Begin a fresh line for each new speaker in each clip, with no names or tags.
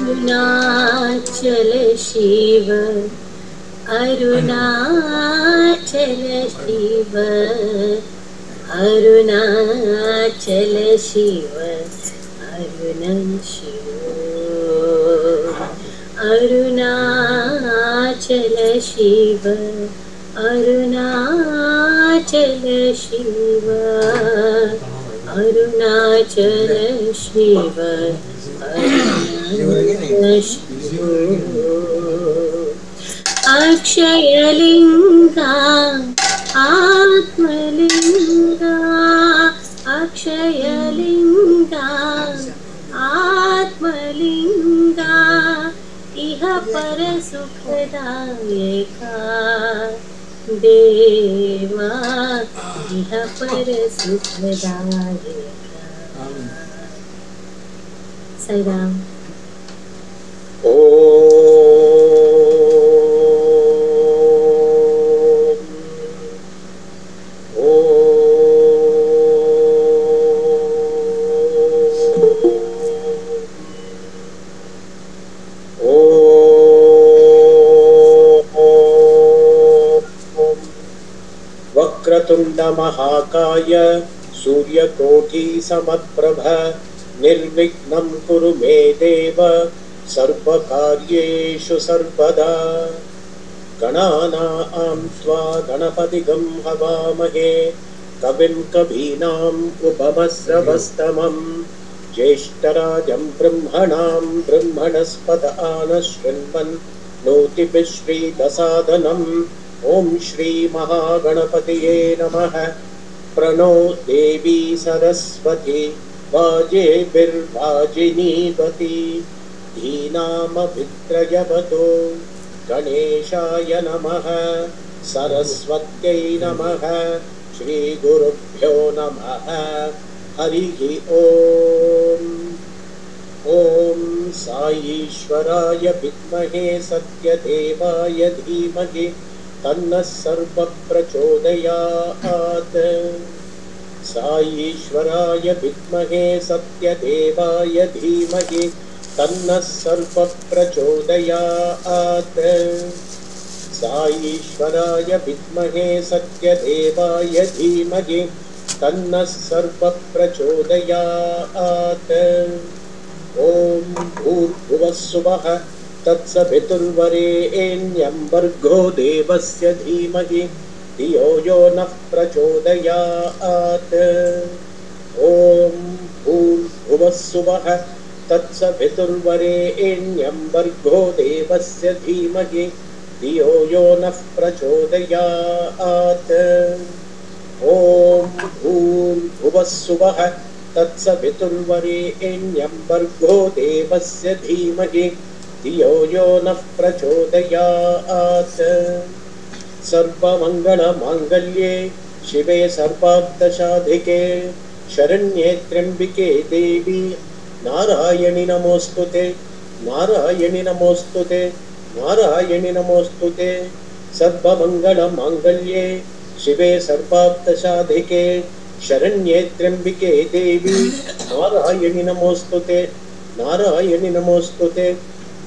अरुणाचल शिव अरुणाचल शिव अरुणाचल शिव अरुण शिव अरुणाचल शिव अरुणाचल शिव अरुणाचल शिव अरुणाचल शिव अक्षयलिंगा आत्मलिंगा अक्षयलिंगा आत्मलिंगा इह पर सुखदायका देवा इह पर सुखदायका। साई राम।
वक्रतुंड महाकाय सूर्यकोटि समप्रभ निर्विघ्नं कुरु मे देव सर्वकार्येषु सर्वदा। गणानां त्वा गणपतिगं हवामहे कविं कवीनाम् उपमश्रवस्तमं ज्येष्ठराजं ब्रह्मणां ब्रह्मणस्पत आनशृण्वन् नोतिभिः श्रीदसादनम्। ओम श्री महागणपतये नमः। प्रणो देवी सरस्वती वाजेभिर्वाजिनीवती धीनामभित्रयवतो गणेशाय नमः सरस्वत्यै नमः श्रीगुरुभ्यो नमः। हरिः ओम। ओम साईश्वराय विद्महे सत्यदेवाय धीमहि तन्नः सर्वः प्रचोदयात्। साईश्वराय विद्महे सत्यदेवाय धीमहि तन्नः सर्वः प्रचोदयात्। साईश्वराय विद्महे सत्यदेवाय धीमहि तन्नः सर्वः प्रचोदयात्। ओम भूर्भुवः स्वः तत्सवितुर्वरेण्यं भर्गो देवस्य धीमहि धियो यो नः प्रचोदयात्। ओम भूर्भुवः स्वः तत्सवितुर्वरेण्यं भर्गो देवस्य धीमहि धियो यो नः प्रचोदयात्। ओम भूर्भुवः स्वः तत्सवितुर्वरेण्यं भर्गो देवस्य धीमहि धियो यो नः प्रचोदयात्। सर्वमङ्गलमाङ्गल्ये शिवे सर्वार्थसाधिके शरण्ये त्र्यम्बिके देवी नारायणि नमोस्तुते नारायणि नमोस्तुते नारायणि नमोस्तुते। सर्वमङ्गलमाङ्गल्ये शिवे सर्वार्थसाधिके शरण्ये त्र्यम्बिके देवी नारायणि नमोस्तुते नारायणि नमोस्तुते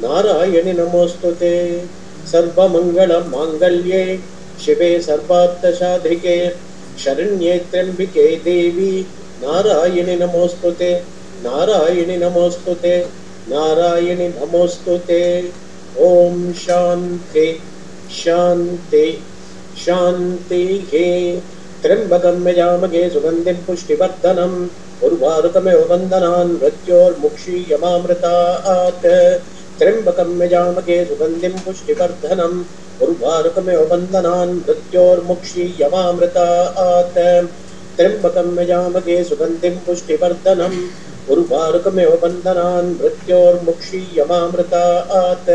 नारायणि नमोस्तुते। सर्वमङ्गलमाङ्गल्ये शिवे सर्वार्थसाधिके शरण्ये त्र्यम्बिके देवी नारायणि नमोस्तुते नारायणि नमोस्तुते नारायणि नमोस्तुते। ओम शांति शांति शांतिः। त्र्यम्बकं यजामहे सुगन्धिं पुष्टिवर्धनम् उर्वारुकमिव बन्धनान् मृत्योर्मुक्षीयमामृतात्। त्र्यम्बकं यजामहे सुगन्धिं पुष्टिवर्धनम् उर्वारुकमिव बन्धनान् मृत्योर्मुक्षीयमामृतात्। त्र्यम्बकं यजामहे सुगन्धिं पुष्टिवर्धनम् उर्वारुकमिव बन्धनान् मृत्योर्मुक्षीयमामृतात्।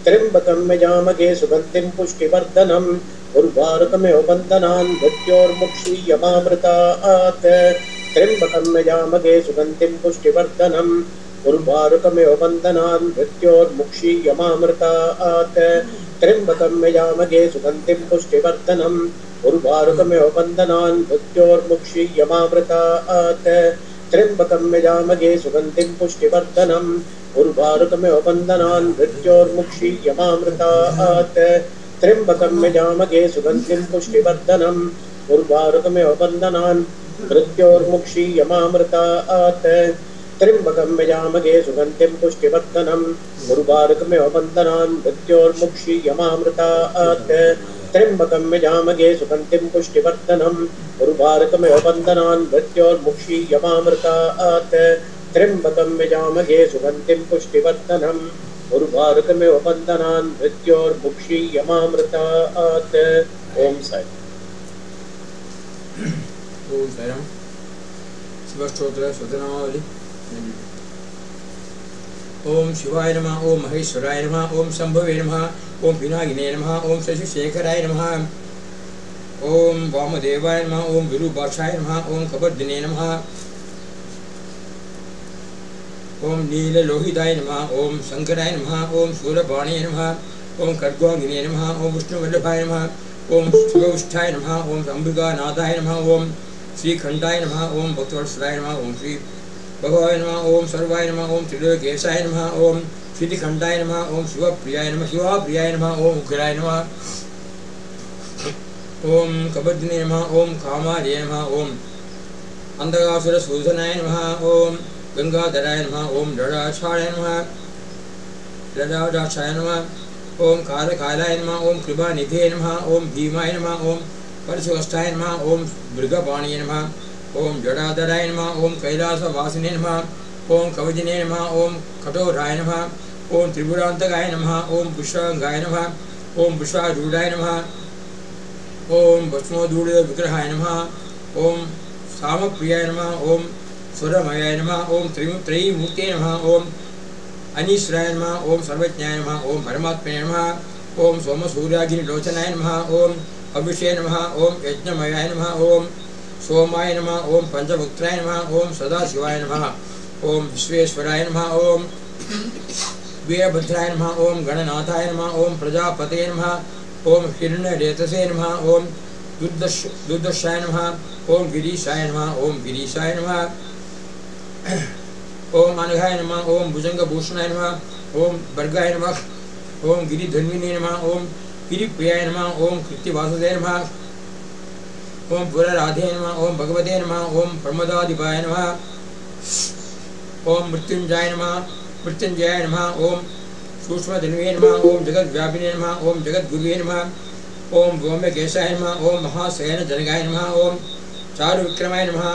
त्र्यम्बकं यजामहे सुगन्धिं पुष्टिवर्धनम् उर्वारुकमिव बन्धनान् मृत्योर्मुक्षीयमामृतात्। त्र्यम्बकं यजामहे सुगन्धिं पुष्टिवर्धनम् उर्वारुकमिव बन्धनान् मृत्योर्मुक्षीयमामृतात्। त्र्यम्बकं यजामहे सुगन्धिं पुष्टिवर्धनम् उर्वारुकमिव बन्धनान् मृत्योर्मुक्षीयमामृतात्। त्र्यम्बकं यजामहे सुगन्धिं पुष्टिवर्धनम् उर्वारुकमेव बन्धनान् मृत्योर्मुक्षीयमामृतात् त्र्यम्बकं यजामहे सुगन्धिं पुष्टिवर्धनम् उर्वारुकमेव बन्धनान् मृत्योर्मुक्षीयमामृतात् त्र्यम्बकं यजामहे सुगन्धिं पुष्टिवर्धनम् उर्वारुकमेव बन्धनान् मृत्योर्मुक्षीयमामृतात् त्र्यम्बकं यजामहे सुगन्धिं पुष्टिवर्धनम् उर्वारुकमेव बन्धनान् मृत्योर्मुक्षीयमामृतात् त्र्यम्बकं यजामहे सुगन्धिं पुष्टिवर्धनम् उर्वारुकमेव बन्धनान् मृत्योर्मुक्षीयमामृतात्। ओम साई
ओम साईराम। शिवस्तोत्र स्वतनावली। ओम शिवाय नमः, ओम महेश्वराय नमः, ओम शंभवे नमः, ओम पिनाकिने नमः, ओम शशिशेखराय नमः, ओम वामदेवाय नमः, ओम विरूपाक्षाय नमः, ओम कबर्दिने नमः, ओम नीललोहिताय नमः, ओम शंकराय नमः, ओम शूलपाणये नमः, ओम खड्गवांगिने नमः, ओम विष्णुवल्लभाय नमः, ओम शिवविष्ठाय नमः, ओम अंबिकानाथाय नमः, ओम श्रीखंडाय नमः, ओम भक्तवत्सलाय नमः, ओम श्री भगवाय नमः, ओम सर्वाय नमः, ओम त्रिलोकेशाय नमः, ओम श्रीखंडाय नमः, ओम शिवप्रियाय नमः, शिवाप्रियाय नमः, ओम उग्राय नमः, ओम कबर्दिने नमः, ओम कामार्ये नमः, ओम अंधकासुरसूदनाय नमः, ओम गंगाधराय नमः, ओम ललाटाय नमः, ओम कालकालाय नमः, ओम कृपानिधे नमः, ओम भीमाय नमः, ओम परशुवष्टाय नमः, ओम मृगपाणये नमः, ओम जडाधराय नमः, ओम कैलासवासिने नमः, ओम कवचिने नमः, ओम कठोराय नमः, ओम त्रिपुरान्तकाय नमः, ओम पुष्पांगाय नमः, ओम पुष्पारूढ़ाय नमः, ओम भस्मोदूढ़ विग्रहाय नमः, ओम सामप्रियाय नमः, ओम स्वरमयाय नमः, ओम त्रयीमूर्ते नमः, ओम अनीश्वराय नमः, ओम सर्वज्ञाय नमः, ओम परमात्मने नमः, ओम सोमसूर्याग्निलोचनाय नमः, ओम अभिषे नमः, ओम यज्ञमयाय नमः, ओम सोमाय नमः, ओम पंचभुक्ताय नमः, ओम सदाशिवाय नमः, ओम विश्वेश्वराय नमः, ओम वीरभद्राय नमः, ओम गणनाथाय नमः, ओम प्रजापते नमः, ओम हिरण्यरेतसे नमः, ओम दुर्दशाय नमः, ओम गिरीशाय नमः, ओम गिरीशाय नमः, ओम अनघाय नमः, ओम भुजंगभूषणाय नमः, ओम वर्गाय नमः, ओम गिरिधन्विने नमः, ओम गिरिप्रियाय नमः, ओम कृत्यवासुदेव नमः, ओम पुरराधे नमः, ओम भगवते नमः, ओम प्रमदाधिपाय नमः, ओम मृत्युंजयाय नमः, ओम सूक्ष्मधन्वे नमः, ओम जगद्व्यापिने नमः, ओम जगद्गुरुवे नमः, ओम व्योमकेशाय नमः, ओम महाशयन जनकाय नमः, ओम चारुविक्रमाय नमः,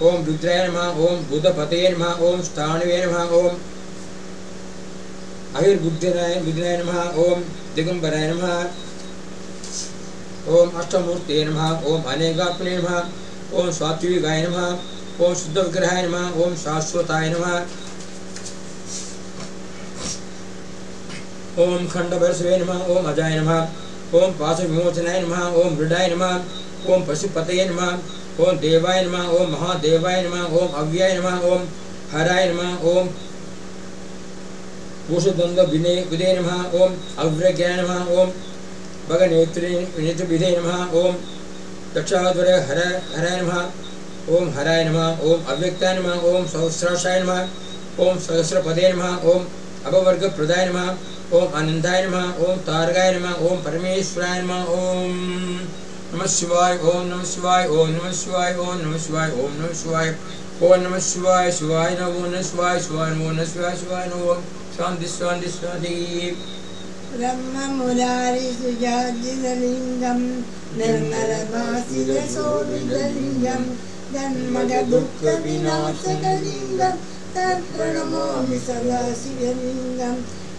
ओम रुद्राय नमः, ओम बुधपतये नमः, ओम स्थाणवे नमः, ओम आयुर्बुद्धिनाय नमः, ओम दिगंबराय नमः, ओम अष्टमूर्ते नमः, ओम अनेकात्मने नमः, ओम सात्विकाय नमः, ओम शुद्ध विग्रहाय नमः, ओम शाश्वताय नमः, ओम खंडभरसवे नमः, ओम अजाय नमः, ओम पाशविमोचनाय नमः, ओम मृडाय नमः, ओम पशुपतये नमः, ओम देवाय नमः, ओम महादेवाय नमः, ओम अव्याय नमः, ओम हराय नमः, ओम भूषद्वंद्व विदे नमः, ओम अव्रज्ञाय नमः, ओम भगनेत्रविधे नमः, ओम दक्षाधुर हराय नमः, ओम हराय नमः, ओम अव्यक्ताय नमः, ओम सहस्राशाय नमः, ओम सहस्रपदे नमः, ओम अभवर्गप्रदाय नमः, ओम आनंदाय नमः, ओम तारकाय नमः, ओम परमेश्वराय नमः, ओम नमः शिवाय, ओम नमः शिवाय, ओम नमः शिवाय, ओम नमः शिवाय, ओम नमः शिवाय, ओम नमः शिवाय, शिवाय नमः, ओम नमः शिवाय, शिवाय नमः, ओम नमः शिवाय, शिवाय नमः, ओम शांति शांति शांति।
ब्रह्ममुरारि सुजाजितलिङ्गं निर्मलभासितशोभितलिङ्गं जन्मदुःखविनाशकलिङ्गं तत्प्रणमामि सदा शिवलिङ्गं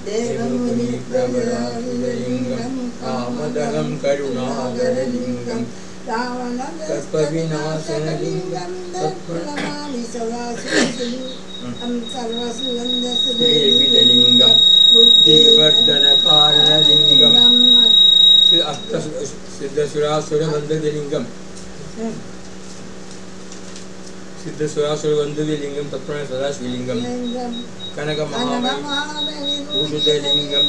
देवमुनिप्रभुरालिङ्गं कामदहं करुणाकरलिङ्गं रावणकल्पविनाशनलिङ्गं तत्प्रणमामि सदा शिवलिङ्गं सर्वसुगन्धसुदेविलिङ्गं
बुद्धिवर्धनकारणलिङ्गं सिद्धसुरासुरवन्दलिङ्गं सिद्धसुरासुरवन्दलिङ्गं तत्प्रणमामि सदा शिवलिङ्गं कनकमहाभूषितलिङ्गं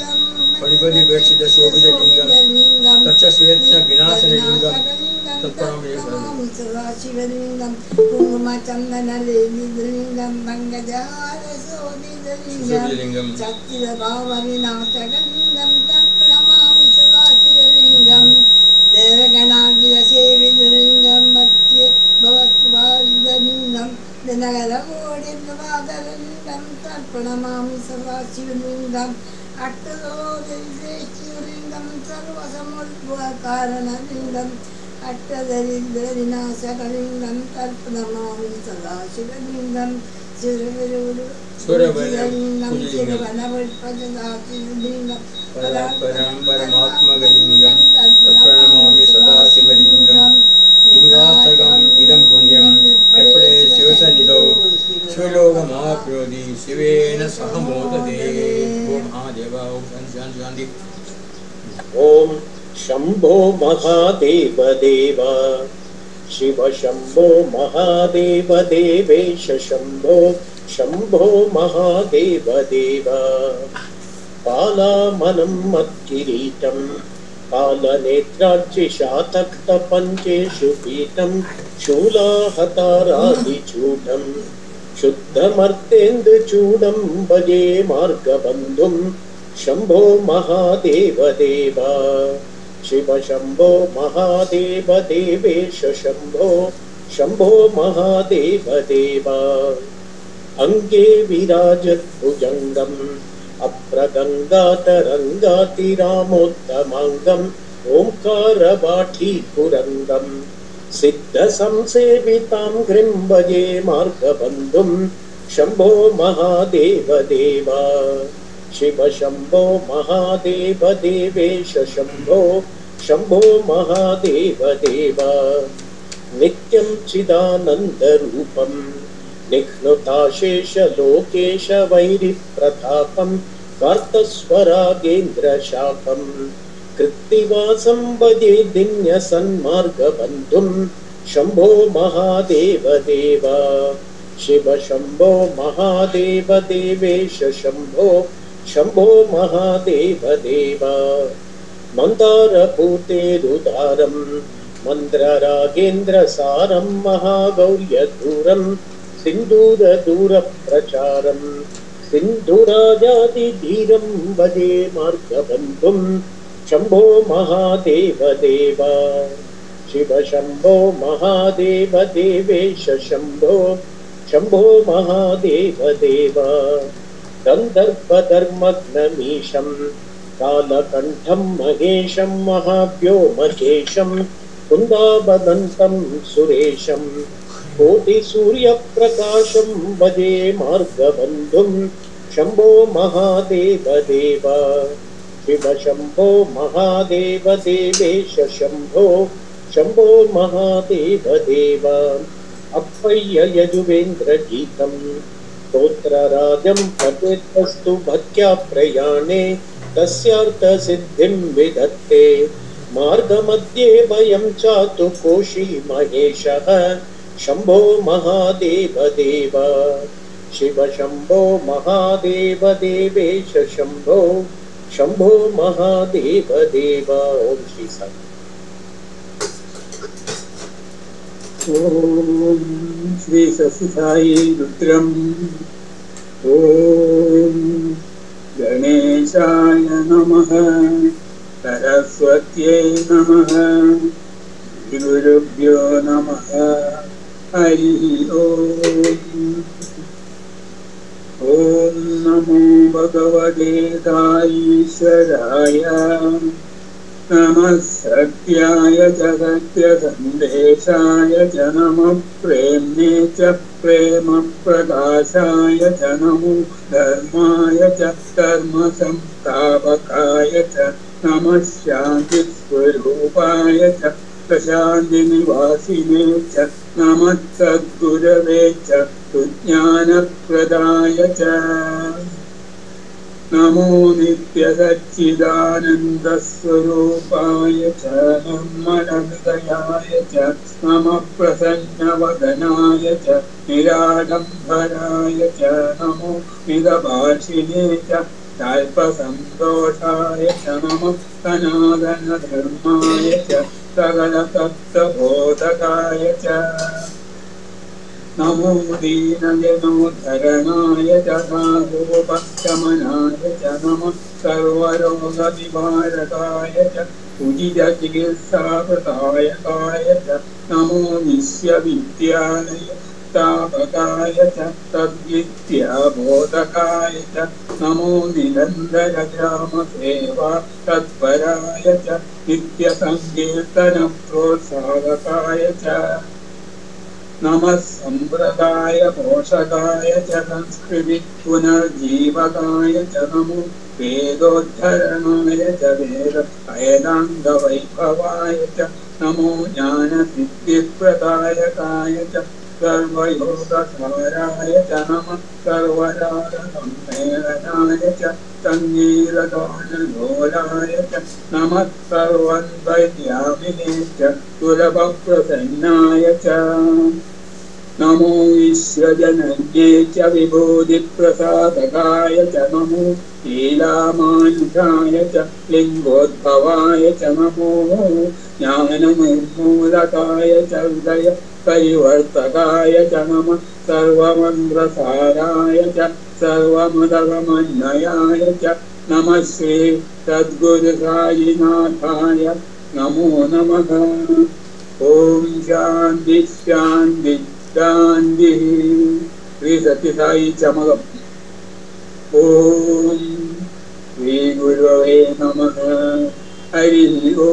फणिपतिवेक्षितशोभितलिङ्गं तच्च सुयत्नविनाशनलिङ्गं
तत्प्रणमामि सदाशिवलिङ्गं कुङ्कुमचन्दनलेलिलिङ्गं मङ्गलहारशोभितलिङ्गं सच्चिदभावविनाशकलिङ्गं तत्प्रणमामि सदाशिवलिङ्गं देवगणागिरसेवितलिङ्गं भक्तिभवत्वारितलिङ्गं दिनकरकोटिप्रभाकरलिङ्गं तत्प्रणमामि सदाशिवलिङ्गम् अट्टदोलिङ्गं सर्वसमुद्भवकारणलिङ्गम् अट्टदरिद्रविनाशकलिङ्गं तत्प्रणमामि सदाशिवलिङ्गं सुरवरलिङ्गं शिववनपुष्पजदाशिवलिङ्गं
परात्परं परमात्मकलिङ्गं तत्प्रणमामि सदाशिवलिङ्गं लिङ्गाष्टकम् इदं पुण्यं यपडे शिवसन्निधौ शिवलोकमाप्नोति शिवेन सह मोदते। ओम महादेव ओम शांति शांति।
ओम शंभो महादेव देव शिव शंभो महादेव देवेश शंभो शंभो महादेव देव पालामनं मत्किरीटं कालनेत्रार्चिशातक्तपञ्चेषु पीठं शूलाहतारादिचूडं शुद्धमर्तेन्दुचूडं भजे मार्गबन्धुं शंभो महादेव देव शिव शंभो महादेव देवेश शंभो शंभो महादेव देव अंगे विराजद्भुजङ्गम् अप्रगङ्गातरङ्गातिरामोत्तमाङ्गम् ओङ्कारवाठीपुरङ्गम् सिद्धसंसेवितां घ्रिं भजे मार्गबन्धुं शंभो महादेव देव शिव शंभो महादेव देवेश शंभो शंभो महादेव देव नित्यं चिदानन्दरूपं निघ्नुताशेष लोकेश वैरिप्रतापं कार्तस्वरागेन्द्रशापं कृत्तिवासं भजे दिन्यसन्मार्गबन्धुं शंभो महादेव देव शिव शंभो महादेव देवेश शंभो शंभो महादेव देव मन्दारपूतेरुदारं मन्द्ररागेन्द्रसारं महागौर्यधूरं सिन्दूरदूरप्रचारं सिन्धुराजादिधीरं भजे मार्गबन्धुं शंभो महादेव देव शिव शंभो महादेव देवेश शंभो शंभो महादेव देव गन्धर्वधर्मग्नमीशं कालकण्ठं महेशं महाव्योमकेशं कुन्दाबदन्तं सुरेशं कोटिसूर्यप्रकाशं भजे मार्गबन्धुं शंभो महादेव देव शिव शंभो महादेव देवेश शंभो शंभो महादेव देव अप्पय्य यजुवेन्द्रगीतं स्तोत्रराजं पठेद्वस्तु भक्त्या प्रयाणे तस्यार्थसिद्धिं विधत्ते मार्गमध्ये वयं चातुकोशी महेशः शंभो महादेव देव शिव शंभो महादेव देवेश शंभो शंभो महादेव देव। ओम श्री साई।
ओम श्री सत्साई रुद्रम ओम गणेशाय नमः सरस्वत्यै नमः गुरुभ्यो नमः हरि ओम नमो भगवते ईश्वराय नमः सत्याय च सत्यसन्देशाय च नमः प्रेम्णे च प्रेमप्रकाशाय च नमो धर्माय च धर्मसंस्थापकाय च नमः शान्तिस्वरूपाय च प्रशान्तिनिवासिने च नमः सद्गुरवे च सुज्ञानप्रदाय च नमो नित्यसच्चिदानन्दस्वरूपाय च निर्मलहृदयाय च नमः प्रसन्नवदनाय च निराडम्बराय च नमो मितभाषिणे च अल्पसन्तोषाय च नमः सनातनधर्माय च सकलतत्त्वबोधकाय च नमो दीनजनोद्धरणाय च साधुपशमनाय च नमः सर्वरोगनिवारकाय च उजितचिकित्साप्रदायकाय च नमो नित्यविद्यालयस्थापकाय च तद्विद्याबोधकाय च नमो निरन्तरग्रामसेवा तत्पराय च नित्यसङ्कीर्तनप्रोत्साहकाय च नमः सम्प्रदाय पोषकाय च संस्कृति पुनर्जीवकाय च नमो वेदोद्धरणाय च वेदाङ्गवैभवाय च नमो ज्ञानसिद्धिप्रदायकाय च सर्वयोगसाराय च नमः सर्वरागसम्मेलनाय च सङ्गीतगानलोलाय च नमः सर्वन्वयामिने च सुलभप्रसन्नाय च नमो विश्वजनन्ये च विभूतिप्रसादकाय च नमो लीलामानुषाय च लिङ्गोद्भवाय च नमो ज्ञाननिर्मूलकाय च हृदय परिवर्तकाय च नमः सर्वमन्त्रसाराय च सर्वमदगमन्वयाय च नमः श्री सद्गुरुसायिनाथाय नमो नमः। ॐ शान्ति शान्ति शान्तिः। श्री सत्यसाई चमगम्। ॐ श्री गुरवे नमः। हरिः ॐ।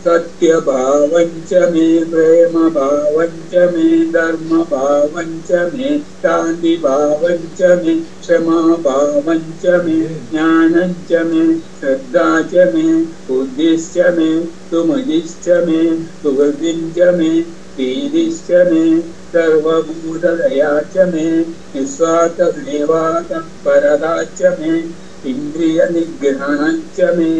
सत्यभावञ्च मे प्रेमभावञ्च मे धर्मभावञ्च मे शान्तिभावञ्च मे क्षमाभावञ्च मे ज्ञानञ्च मे श्रद्धा च मे बुद्धिश्च मे सुमतिश्च मे सुहृदिश्च मे प्रीतिश्च मे सर्वभूतदया च मे निस्वार्थसेवा तत्परता च मे इन्द्रियनिग्रहणञ्च मे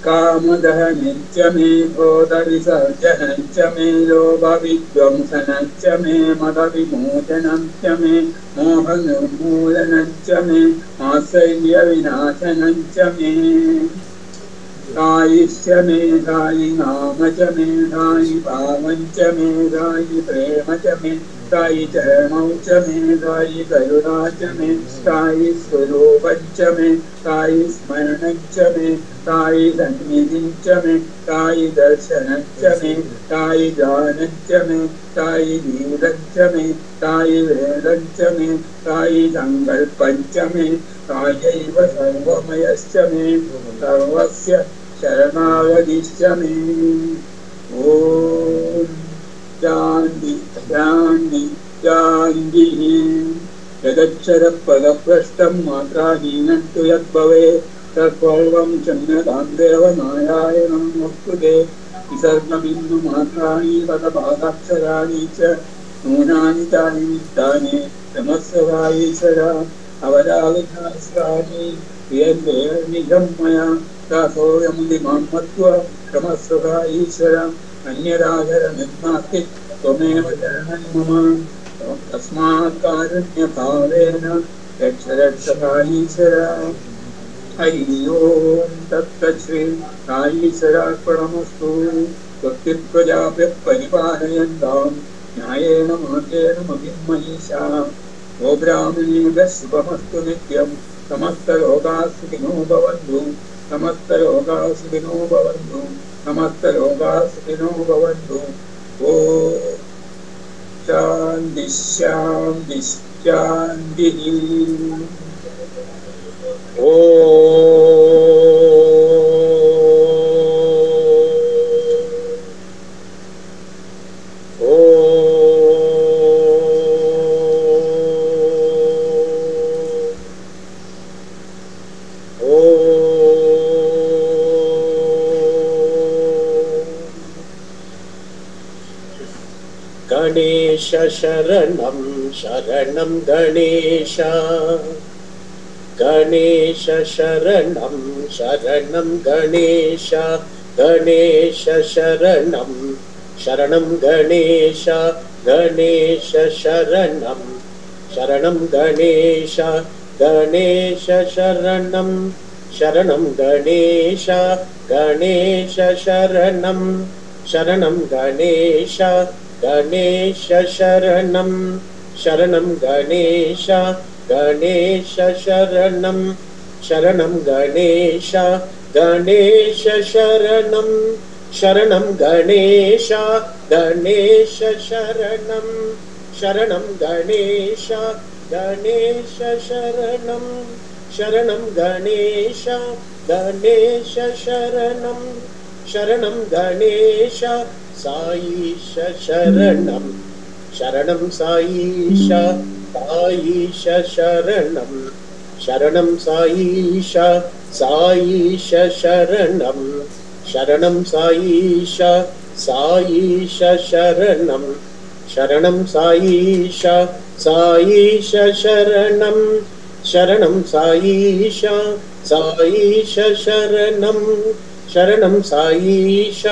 कामदहनञ्च मे क्रोधविसर्जनञ्च मे लोभविध्वंसनञ्च मे मदविमोचनञ्च मे मोहनिर्मूलनञ्च मे आश्चर्यविनाशनञ्च मे दायिश्च मे दायि नाम च मे दायि भावञ्च मे दायि प्रेम च मे दायि चरणौ च मे दायि करुणा च मे दायि स्वरूपञ्च मे दायि स्मरणञ्च मे दायि सन्निधिञ्च मे दायि दर्शनञ्च मे दायि गानञ्च मे दायि गीतञ्च मे दायि वेदञ्च मे दायि सङ्कल्पञ्च मे दायैव सर्वमयश्च मे सर्वस्य शरणागतिश्च मे। ॐ शान्ति शान्ति शान्तिः। यदक्षरपदभ्रष्टं मात्राहीनं तु यद्भवेत् तत्सर्वं क्षम्यतां देव नारायणं नमोऽस्तुते। विसर्गबिन्दुमात्राणि पदपादाक्षराणि च नूनानि तानि वित्तानि क्षमस्व अवरागसहस्राणि निजं मया दासोऽयमुदिमां मत्वा क्षमस्व ईश्वर अन्यदाचरणन्नास्ति त्वमेव शरणं मम तस्मात् कारुण्यभावेन रक्ष ईश्वर। हरिः ॐ तत्तच्छ्री साईश्वरार्पणमस्तु। स्वस्तिप्रजाभ्यः परिपालयन्तां न्यायेन मार्गेण मतिं मनीषाः। ओ ब्राह्मणेभ्यः शुभमस्तु नित्यं। समस्तलोकाः सुखिनो भवन्तु। समस्तलोकाः सुखिनो भवन्तु। समस्तलोकाः सुखिनो भवन्तु। ॐ शान्तिः शान्तिः शान्तिः।
ॐ गणेश शरणं शरणं गणेश गणेश शरणं शरणं गणेश गणेश शरणं शरणं गणेश गणेश शरणं शरणं गणेश गणेश शरणं शरणं गणेश गणेश शरणं शरणं गणेश गणेश शरणं शरणं गणेश गणेश शरणं शरणं गणेश गणेश शरणं शरणं गणेश गणेश शरणं शरणं गणेश गणेश शरणं शरणं गणेश गणेश शरणं शरणं गणेश साईश शरणं शरणं साईश साईश शरणं शरणं साईश साईश शरणं शरणं साईश साईश शरणं शरणं साईश साईश शरणं शरणं साईश साईश शरणं शरणं साईश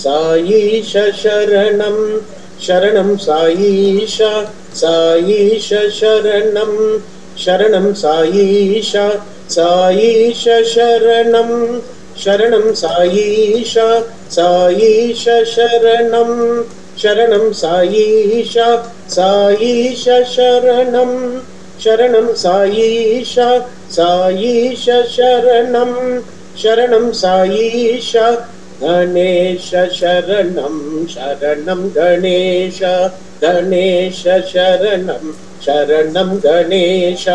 साईश शरणं शरणं साईश साईश शरणं शरणं साईश साईश शरणं शरणं साईश साईश शरणं शरणं साईश साईश शरणं शरणं साईश साईश शरणं शरणं साईश गणेश शरणं शरणं गणेश गणेश शरणं शरणं गणेश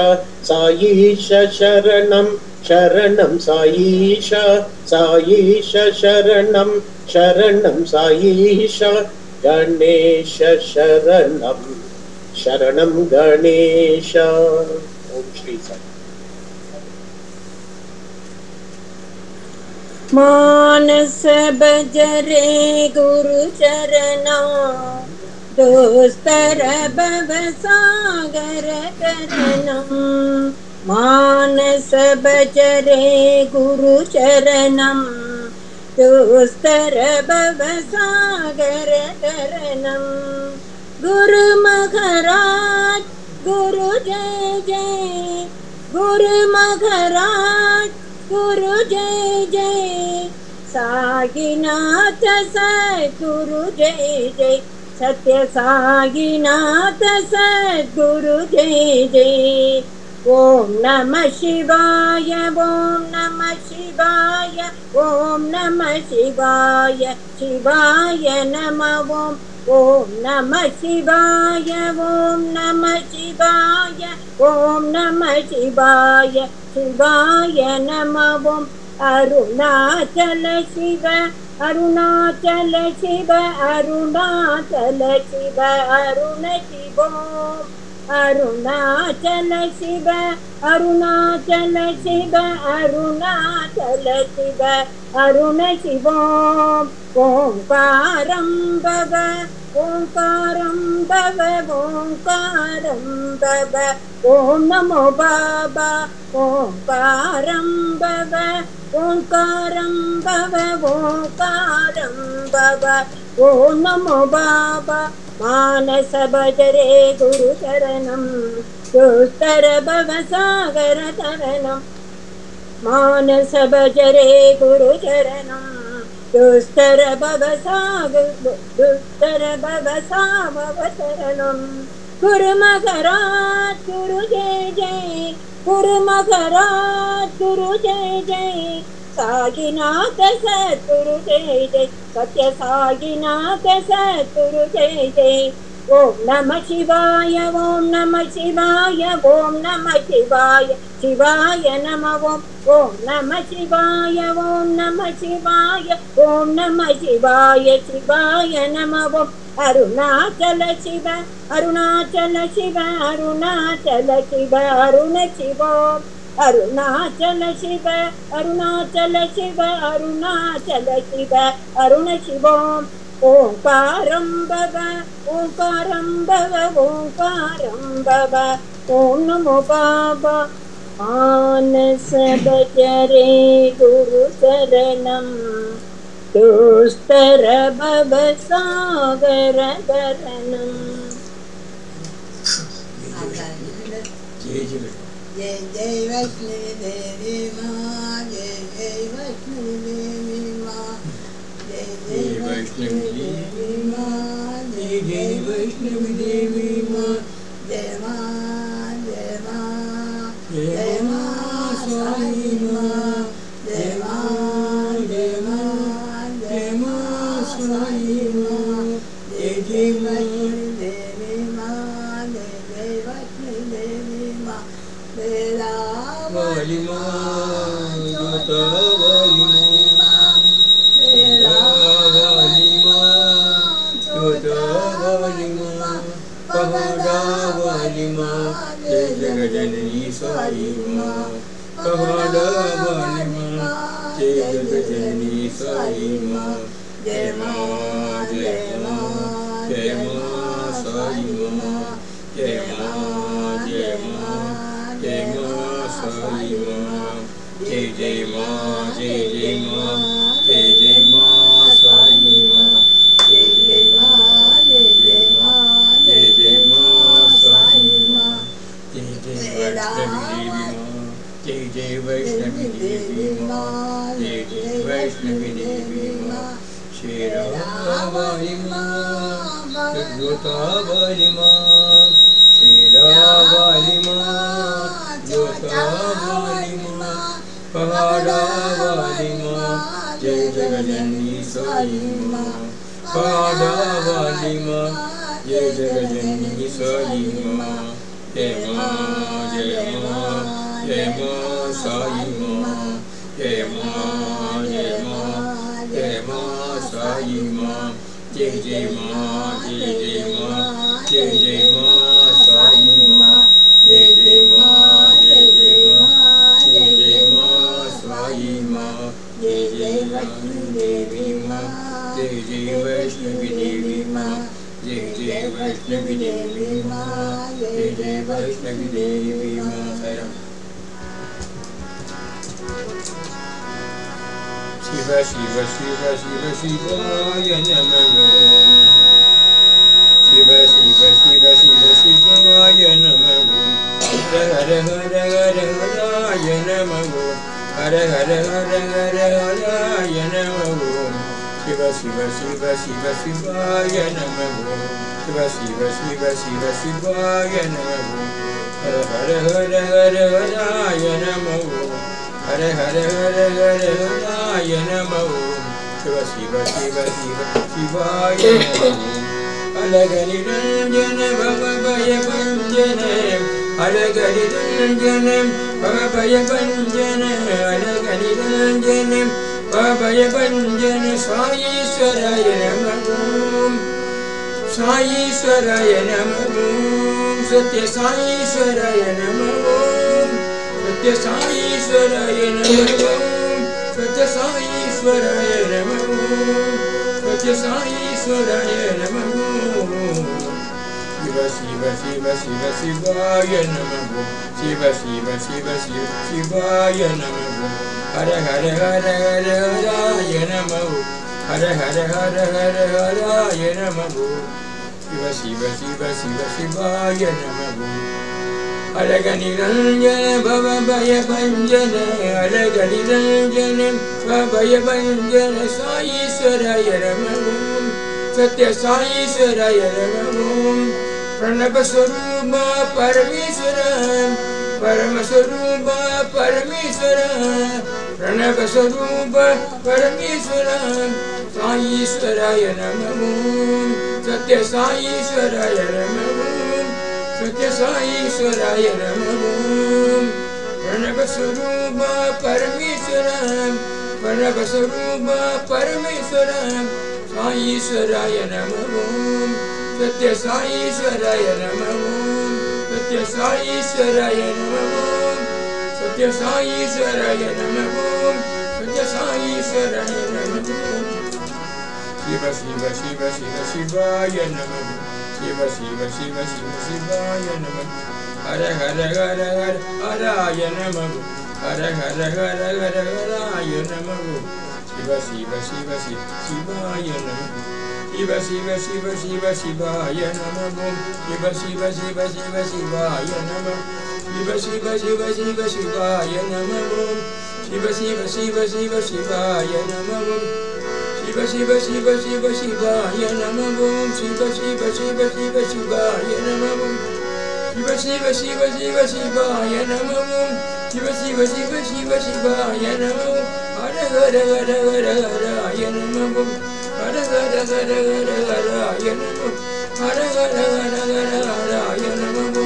साईश शरणं शरणं साईश साईश शरणं शरणं साईश गणेश शरणं शरणं गणेश। ओम श्री साई।
मानस बजरे गुरु चरणा दोस्तर भव सागर करणम मानस बजरे गुरु चरणम दोस्तर भव सागर करणम गुरु मघराज गुरु जय जय गुरु मघराज गुरु जय जय साईनाथ सद्गुरु जय जय सत्य साईनाथ सद्गुरु जय जय ओम नमः शिवाय ओम नमः शिवाय ओम नमः शिवाय शिवाय नमः ओम नमः शिवाय ओम नमः शिवाय ओम नमः शिवाय शिवाय नमः अरुणाचल शिव अरुणाचल शिव अरुणाचल शिव अरुण शिव अरुणाचल शिव अरुणाचल शिव अरुणाचल शिव अरुण शिव ओंकारं भव ओंकारं भव ओंकारं भव ओम नमो बाबा ओंकारं भव ओंकारं भव ओंकारं भव ओम नमो बाबा मानस बजरे गुरु चरणं दुस्तर भव सागर तरणं मानस बजरे गुरु चरणं दुस्तर भव सागर दुस्तर भव सावतरणं गुरु मघराज गुरु जय जय गुरु मघराज गुरु जय जय साईनाथ सद्गुरु जय जय सत्य साईनाथ सद्गुरु जय जय ओम नमः शिवाय ओम नमः शिवाय ओम नमः शिवाय शिवाय नमः ओम नमः शिवाय ओम नमः शिवाय ओम नमः शिवाय शिवाय नमः अरुणाचल शिव अरुणाचल शिव अरुणाचल शिव अरुण शिव अरुणाचल शिव अरुणाचल शिव अरुणाचल शिव अरुण शिव ओंकारं भव ओंकारं भव ओंकारं भव ओम नमो बाबा मानस बजरे गुरु चरणं दुस्तर भव सागर करणं
जय जय वैष्णवी देवी माँ जय जय वैष्णवी देवी माँ जय जय वैष्णवी देवी माँ जय जय वैष्णवी देवी माँ जय माँ जय माँ जय माँ साई माँ जय माँ जय माँ जय माँ साई माँ जय जय वैष्णवी देवी माँ जय जय वैष्णवी देवी माँ तेरा
वाली माँ जोता वाली माँ
तेरा
वाली माँ जोता वाली माँ पहाड़ा वाली माँ जय जगजननी साई माँ पहाड़ा वाली माँ जय जगजननी साई माँ जय माँ जय माँ जय माँ साई माँ जय माँ जय माँ जय माँ साई माँ जय जय माँ जय जय माँ जय जय माँ साई माँ
जय जय माँ जय जय माँ
जय जय माँ साई
माँ
जय जय वैष्णवी देवी माँ जय जय वैष्णवी देवी माँ शेरा वाली माँ जोता वाली माँ शेरा वाली माँ जोता वाली माँ पहाड़ा वाली माँ जय जगजननी साई माँ पहाड़ा वाली माँ जय जगजननी साई माँ जय माँ जय माँ जय माँ साई माँ जय माँ जय माँ जय माँ साई माँ जय जय माँ जय जय माँ जय जय माँ साई माँ जय जय माँ जय जय माँ जय जय माँ साई माँ जय जय वैष्णवी देवी माँ जय जय वैष्णवी देवी माँ जय जय वैष्णवी देवी माँ जय जय वैष्णवी देवी माँ साईराम शिव शिव शिव शिव शिवाय नमः शिव शिव शिव शिव शिवाय नमः हर हर हर हर हराय नमः हर हर हर हर हराय नमः शिव शिव शिव शिव शिवाय नमः शिव शिव शिव शिव शिवाय नमः हर हर हर हर हराय नमः हर हर हर हर हराय नमः शिव शिव शिव शिव शिवाय नमः अलग निरंजन भव भय भंजन अलग निरंजन भव भय भंजन अलग निरंजन भव भय भंजन साईश्वराय नमः साईश्वराय नमः सत्य साईश्वराय नमः सत्य साईश्वराय नमः सत्य साईश्वराय नमः सत्य साईश्वराय नमः शिव शिव शिव शिव शिवाय नमः शिव शिव शिव शिव शिवाय नमः हर हर हर हर हराय नमः हर हर हर हर हराय नमः शिव शिव शिव शिव शिवाय नमः अलग निरंजन भव भय भंजन अलग निरंजन भव भय भंजन साईश्वराय नमः सत्य साईश्वराय नमः प्रणव स्वरूप परमेश्वर परम स्वरूप परमेश्वर प्रणव स्वरूप परमेश्वर साईश्वराय नमः सत्य साईश्वराय नमः सत्य साईश्वराय नमः प्रणव स्वरूप परमेश्वर प्रणव स्वरूप परमेश्वर साईश्वराय नमः सत्य साईश्वराय नमः सत्य साईश्वराय नमः सत्य साईश्वराय नमः सत्य साईश्वराय नमः शिव शिव शिव शिव शिवाय नमः शिव शिव शिव शिव शिवाय नमः हर हर हर हर हराय नमः हर हर हर हर हराय नमः शिव शिव शिव शिव शिवाय नमः शिव शिव शिव शिव शिवाय नमः शिव शिव शिव शिव शिवाय नमः शिव शिव शिव शिव शिवाय नमः शिव शिव शिव शिव शिवाय नमः शिव शिव शिव शिव शिवाय नमः शिव शिव शिव शिव शिवाय नमः शिव शिव शिव शिव शिवाय नमः शिव शिव शिव शिव शिवाय नमः हर हर हर हर हराय नमः हर हर हर हर हराय नमः हर हर हर हर हराय नमः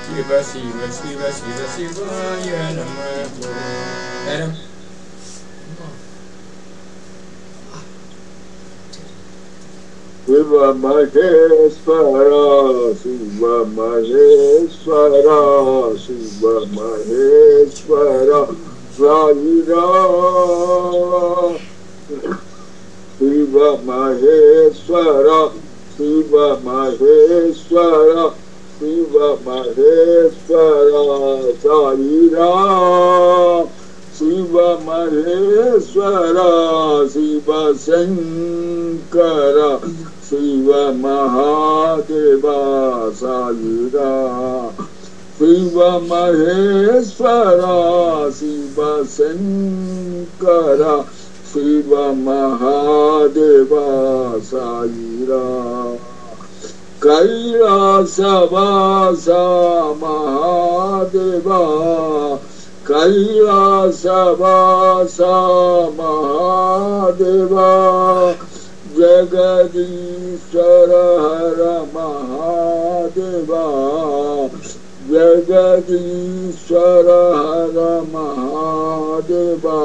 शिव शिव शिव शिव शिवाय नमः
शिव महेश्वरा शिव महेश्वरा शिव महेश्वरा साई राम शिव महेश्वरा शिव महेश्वरा शिव महेश्वरा साई राम शिव महेश्वरा शिव शंकर शिव महादेवा साई राम शिव महेश्वरा शिव शंकर शिव महादेवा साई राम कैलासवासा महादेवा कैलासवासा महादेवा जगदीश्वर हर महादेवा जगदीश्वर हर महादेवा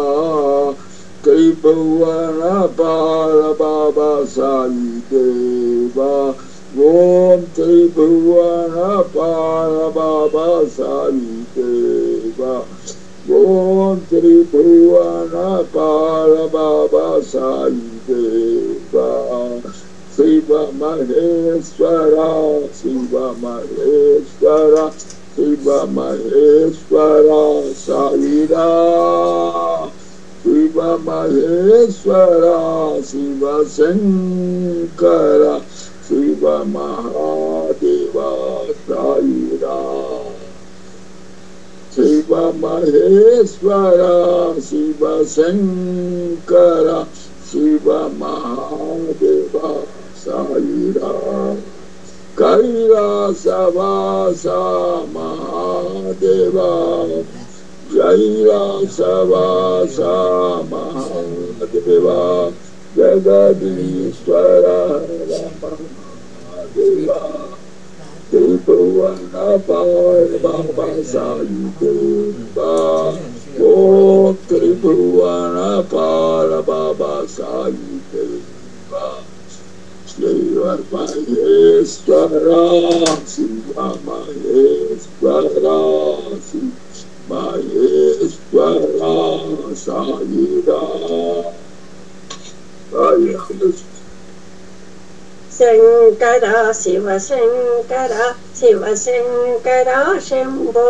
त्रिभुवन पाल बाबा साई देवा ओम त्रिभुवन पाल बाबा साई देवा ओम त्रिभुवन पाल बाबा साई देवा शिव महेश्वरा शिव महेश्वरा शिव महेश्वरा साई राम शिव महेश्वरा शिव शंकर शिव महादेवा साई राम शिव महेश्वरा शिव शंकर शिव महादेवा साई राम कैलासवासा महादेवा कैलासवासा महादेवा जगदीश्वर महादेवा त्रिभुवन पाल बाबा साई देवा ओम त्रिभुवन पाल बाबा साई देवा शिव महेश्वरा शिव महेश्वरा शिव महेश्वरा साई राम
शंकरा शिव शंकरा शिव शंकरा शंभो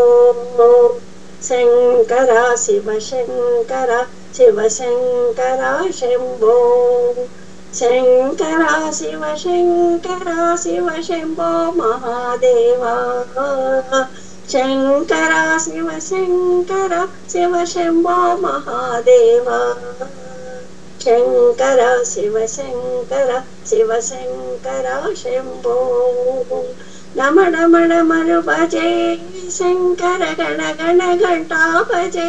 शंकरा शिव शंकरा शिव शंकरा शंभो शंकरा शिव शंकरा शिव शंभो महादेवा शंकरा शिव शंकरा शिव शंभो महादेवा शंकरा शिव शंकरा शिव शंकरा शंभो नम नम नमरु भजे शंकर गण गण घंटा भजे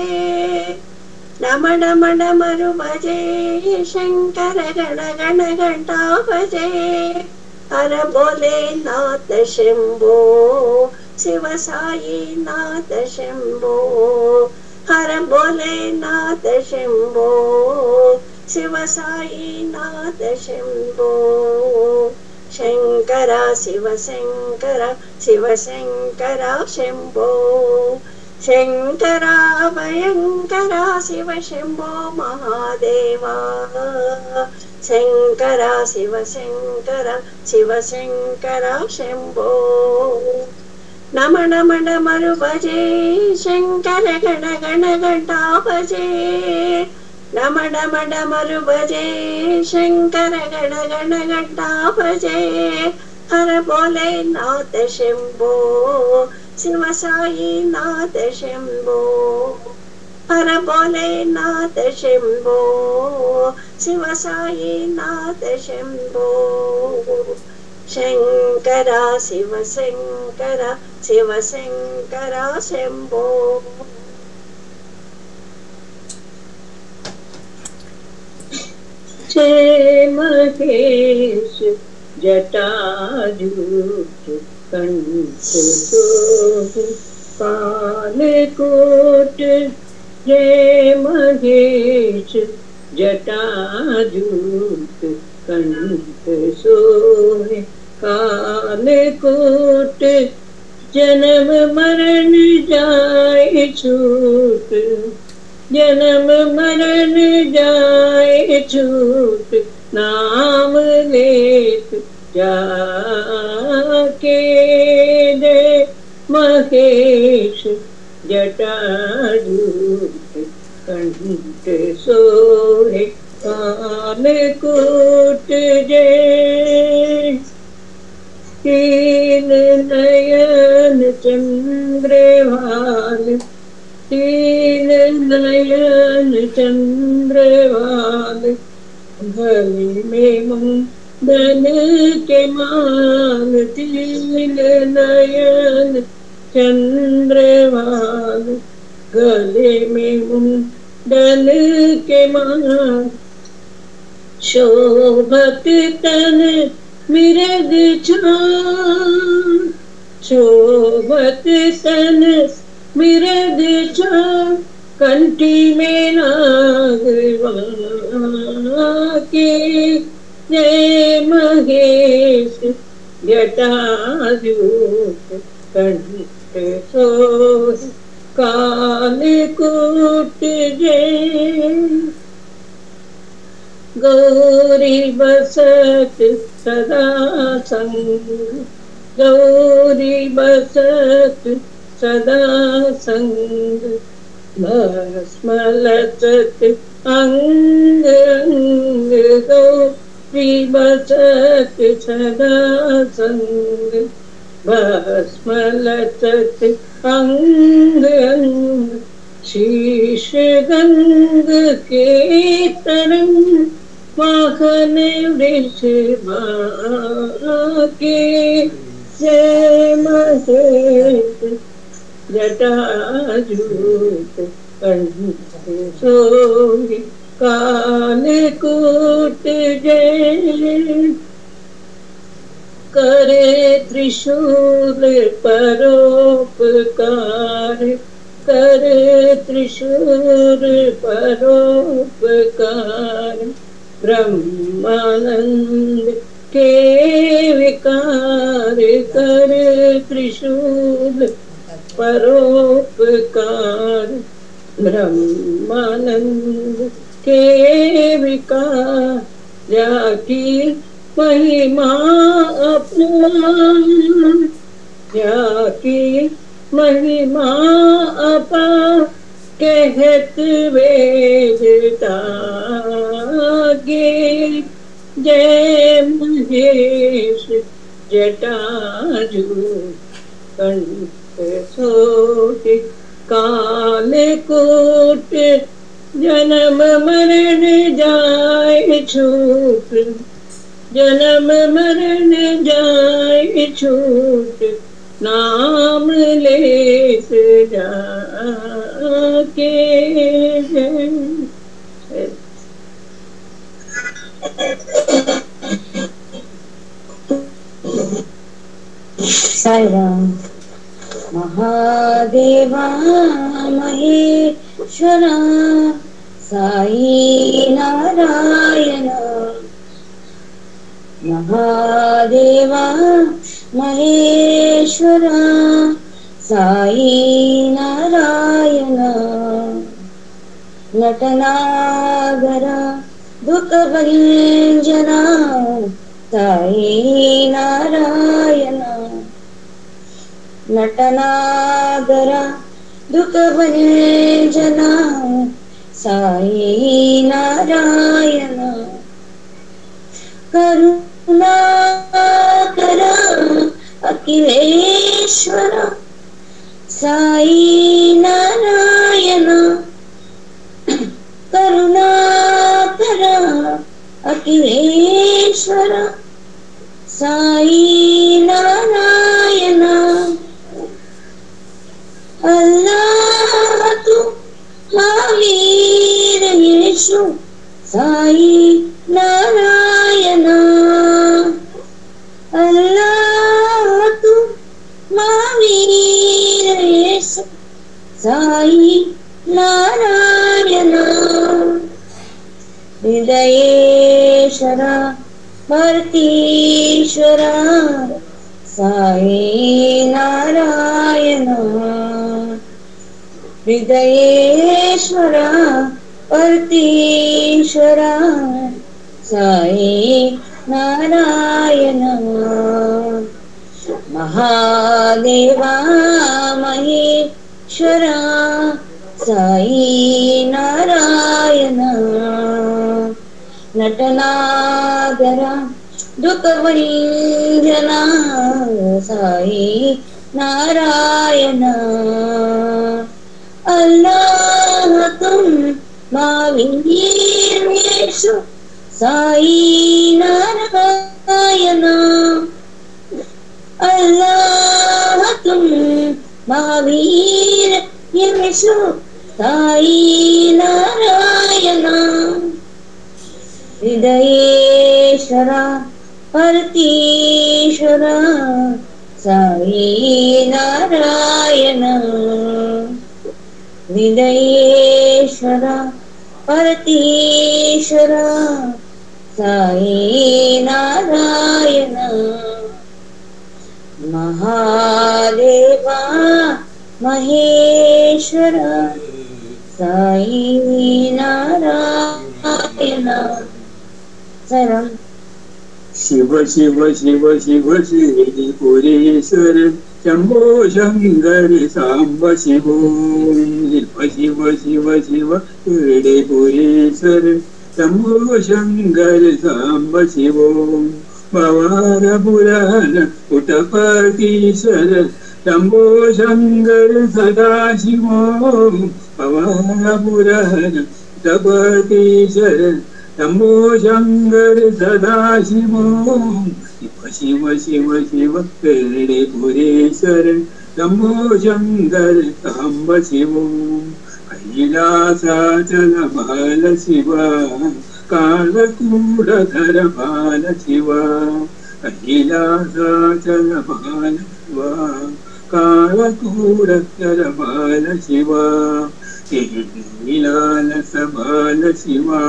नम नम नमरु भजे शंकर गण गण घंटा भजे हर बोले नाथ शंभो शिव साई नाथ शंभो हर बोले नाथ शंभो शिव साई नाथ शंभो शंकरा शिव शंकरा शिव शंकरा शंभो शंकरा भयंकरा शिव शंभो महादेवा शंकरा शिव शंकरा शिव शंकरा शंभो नम नम नमरु भजे शंकर गण गण घंटा भजे नम नम नमरु भजे शंकर गण गण घंटा भजे हर भोलेनाथ शंभो शिव साई नाथ शंभो हर भोलेनाथ शंभो शिव साई नाथ शंभो शंकरा शिव शंकरा शिव शंकरा शंभो जय महेश जटाजूट कंठ शोभ कालकोट जय महेश जटाजूट कंठ सोहे कालकोट जन्म मरण जाए छूट जन्म मरण जाए छूट नाम लेत जाके जय महेश जटाजूट कंठ सोहे कालकोट जय तीन नयन चंद्रभान तीन नयन चंद्रभान गले में मुंदन के मान तीन नयन चंद्रभान गले में मुंदन के मान शोभत तन मिरग छान शोभत तन मिरग छान कंठी में नागवा के जय महेश जटाजूट कंठ सोहे कालकोट जय गौरी बसत सदा संग गौरी बसत सदा संग भस्म लचत अंग अंग गौरी बसत सदा संग भस्म लचत अंग अंग शीश गंग के तरंग वाहन वृषभा के जय महेश जटाजूट कंठ सोहे कालकोट जय करे त्रिशूल परोपकार करे त्रिशूल परोपकार ब्रह्मानंद के विकार कर त्रिशूल परोपकार ब्रह्मानंद के विकार जाकी महिमा अपमान जाकी महिमा अपा कहत वेदता गे जय महेश जटाजूट कंठ सोहे कालकोट जन्म मरण जाए छूट जन्म मरण जाए छूट नाम लेत जाके
साई राम। महादेवा महेश्वरा साई नारायण महादेवा महेश्वरा साई नारायण नटनागरा दुःखभञ्जना साई नारायण नटनागरा दुःखभञ्जना साई नारायण करुणाकरा अखिलेश्वर साई नारायण करुणाकर अखिलेश्वर साई नारायण अल्लाह तू महावीर येशु साई नारायण अल्लाह तू महावीर येशु साई नारायण हृदयेश्वर भर्तीश्वर साई नारायण हृदयेश्वर भर्तीश्वर साई नारायण महादेवा महेश्वर साई नारायण नटनागरा दुःखभंजना साई नारायण अल्लाह तुम महावीर येशु साई नारायण अल्लाह तुम महावीर येशु साई नारायण हृदयेश्वर भर्तीश्वर साई नारायण हृदयेश्वर भर्तीश्वर साई नारायण महादेवा महेश्वर साई नारायण सरम
शिव शिव शिव शिव श्रीपुरेश्वर शंभो शंकर सांब शिवो शिव शिव शिव शिव श्रीपुरेश्वर शंभो शंकर सांब शिवो भवार पुराण उटपतीश्वर शंभो शंकर सदाशिवो भवार पुराण उटपतीश्वर शंभो शंकर सदाशिवो शिव शिव शिव पेरडेपुरेश्वर शंभो शंकर सांब शिवो कैलासाचल बाल शिवा कालकूटधर बाल शिवा कैलासाचल बाल शिवा कालकूटधर बाल शिवा लीलालस बाल शिवा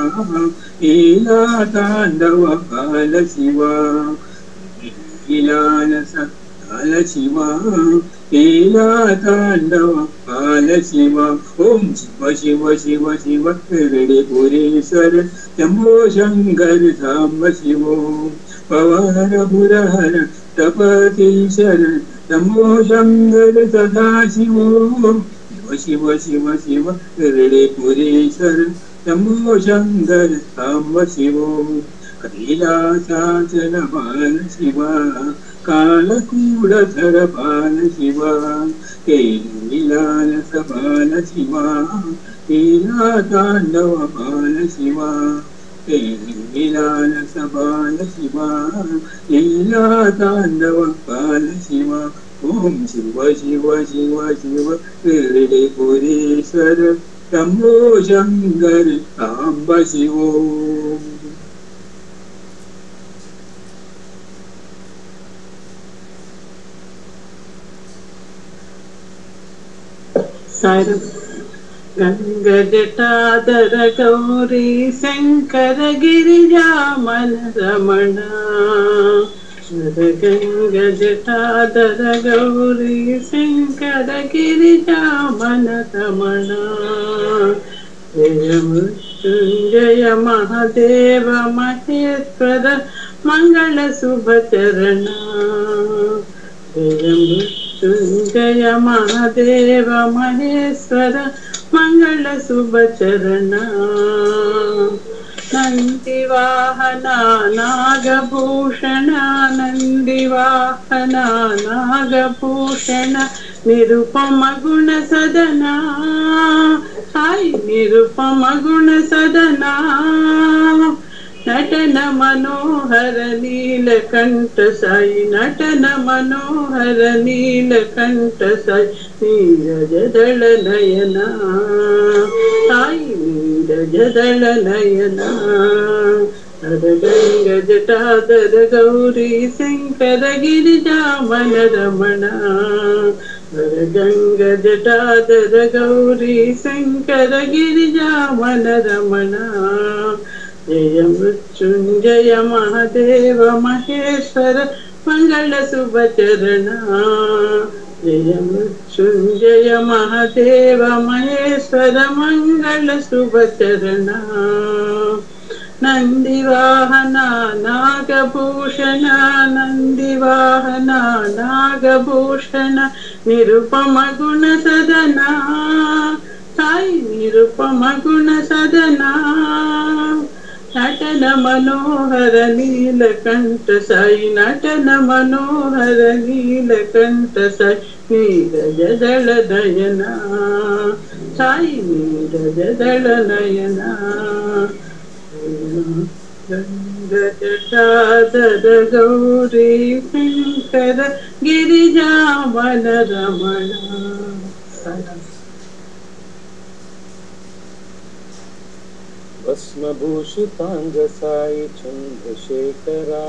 लीला तांडव बाल शिवा लीलालस बाल शिवा लीला तांडव बाल शिवा ओम शिव शिव शिव शिव पेरडेपुरेश्वर शंभो शंकर सांब शिवो पवार पुरहर तपतीश्वर शंभो शंकर सदाशिवो शिव शिव शिव पेरडेपुरेश्वर शंभो शंकर सांब शिवो कैलासाचल बाल शिवा कालकूटधर बाल शिवा कैलास बाल शिवा लीला तांडव बाल शिवा कैलास बाल शिवा लीला तांडव बाल शिवा ओम शिव शिव शिव शिव पेरडेपुरेश्वर शंभो शंकर सांब शिवो
सायरम गंगजटाधर गौरी शंकर गिरिजामन रमण गंगजटाधर गौरी शंकर गिरिजामन रमण जय मृत्युंजय महादेव महेश्वर मंगल शुभ चरण जय मृत्युंजय महादेव महेश्वर मंगल शुभ चरण नन्दिवाहना नागभूषण नन्दिवाहना नागभूषण निरुपम गुण सदना साई निरुपम गुण सदना नटन मनोहर नीलकंठ साई नटन मनोहर नीलकंठ साई नीरज दल नयना साई नीरज दल नयना गंग जटाधर गौरी शंकर गिरिजामन रमण गंग जटाधर गौरी शंकर गिरिजामन रमण जय मृत्युंजय महादेव महेश्वर मंगल शुभचरण जय मृत्युंजय महादेव महेश्वर मंगल शुभचरण नंदिवाहना नागभूषण नंदिवाहना नागभूषण निरुपम गुण सदना साई निरुपम गुण सदना नटन मनोहर नीलकंठ साई नटन मनोहर नीलकंठ साई नीरज दल नयना साई नीरज दल नयना गंग जटाधर गौरी शंकर गिरिजामन रमण
भस्मभूषितांग साई चंद्रशेखरा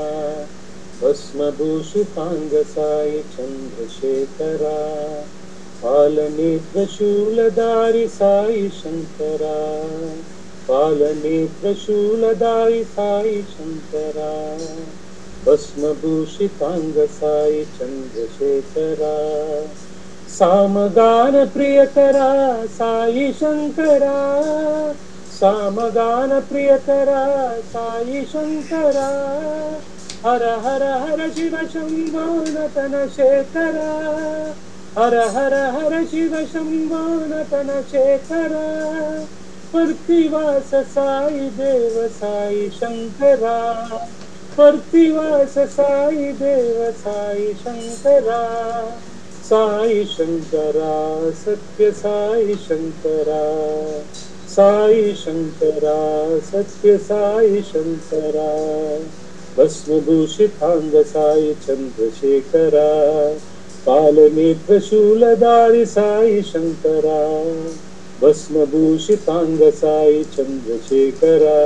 भस्मभूषितांग साई चंद्रशेखरा पालनेत्र शूलधारी साई शंकरा पालनेत्र शूलधारी साई शंकरा भस्मभूषितांग साई चंद्रशेखरा सामगान प्रियकरा साई शंकरा सामगान प्रियकरा साई शंकरा हर हर हर शिव शंभो नतन शेखरा हर हर हर शिव शंभो नतन शेखरा प्रतिवास साई देव साई शंकरा प्रतिवास साई देव साई शंकरा साई शंकरा सत्य साई शंकरा साई शंकरा सत्य साई शंकरा भस्मभूषितांग साई चंद्रशेखरा पालनेत्र शूलधारी साई शंकरा भस्मभूषितांग साई चंद्रशेखरा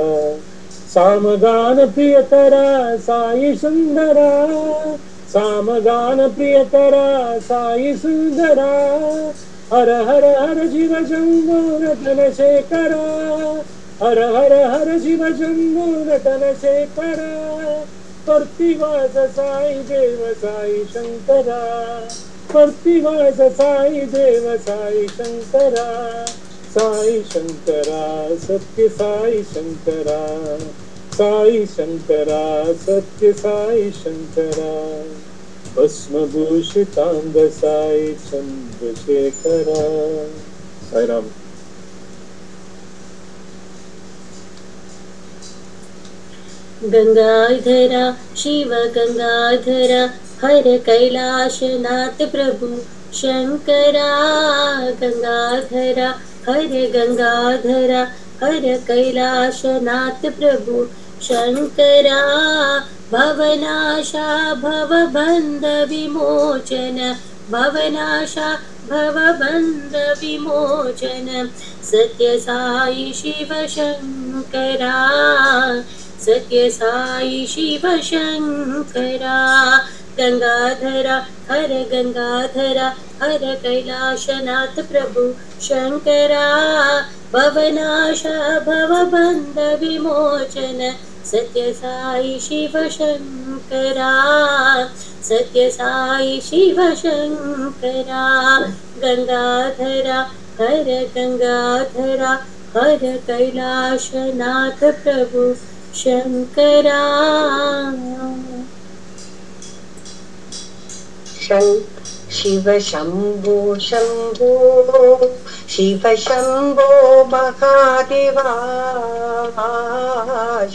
सामगान प्रियकरा साई सुंदरा सामगान प्रियकरा साई सुंदरा हर हर हर शिव शंभो नतन शेखरा हर हर हर शिव शंभो नतन शेखरा प्रतिवास साई देव साई शंकरा प्रतिवास साई देव साई शंकरा साई शंकरा सत्य साई शंकरा साई शंकरा सत्य साई शंकरा भस्मभूषितांग साई चंद्रशेखरा साई राम।
गंगाधरा शिव गंगाधरा हर कैलाशनाथ प्रभु शंकरा गंगाधरा हर गंगाधरा हर कैलाशनाथ प्रभु शंकरा भवनाशा भवबंध विमोचन भवनाशा भवबंध विमोचन सत्य साई शिव शंकरा सत्य साई शिव शंकरा गंगाधरा हर कैलाशनाथ प्रभु शंकरा भवनाशा भवबंध विमोचन सत्य साई शिव शंकरा सत्य साई शिव शंकरा गंगाधरा हर कैलाशनाथ प्रभु शंकरा।
शिव शंभो शंभो शिव शम्भो महादेवा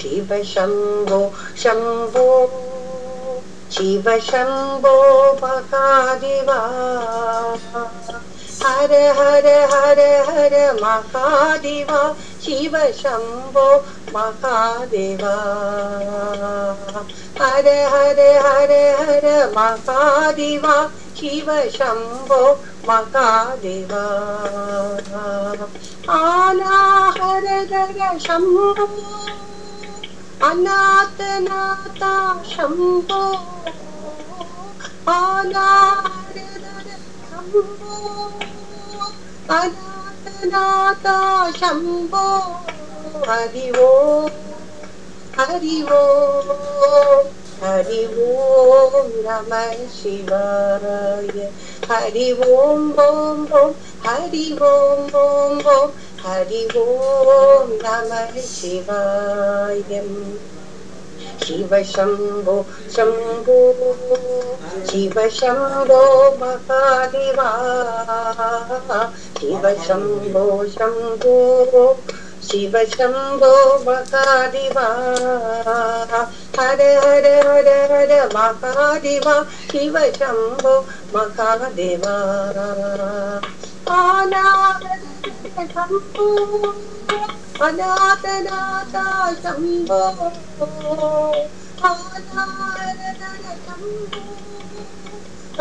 शिव शम्भो शम्भो शिव शम्भो महादेवा हर हर हर हर महादेवा शिव शम्भो महादेवा हर हर हर हर महादेवा शिव शम्भो महादेवा आना हर हर शम्भो अनाथ नाथा शम्भो आना हर हर शम्भो अनाथ नाथा शम्भो हरि ओम हरि ओम हरि ओम नमः शिवाय हरि ओम ओम ओम हरि ओम ओम ओम हरि ओम नमः शिवाय शिव शम्भो शम्भो शिव शम्भो महादेवा शिव शम्भो शम्भो शिव शम्भो महादेवा हर हर हर हर महादेवा शिव शम्भो महादेवा अनाथ शम्भो अनाथ नाथ शम्भो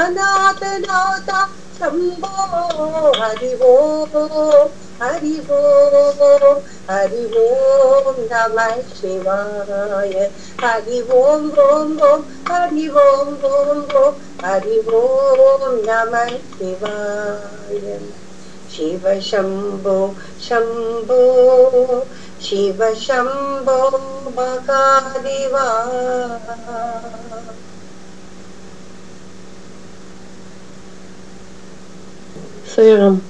अनाथ नाथ शम्भो हरि ओम हरि ओम हरि ओम नमः शिवाय हरि ओम ओम ओम हरि ओम ओम ओम हरि ओम नमः शिवाय शिव शम्भो शम्भो शिव शम्भो Mahadeva
Seram.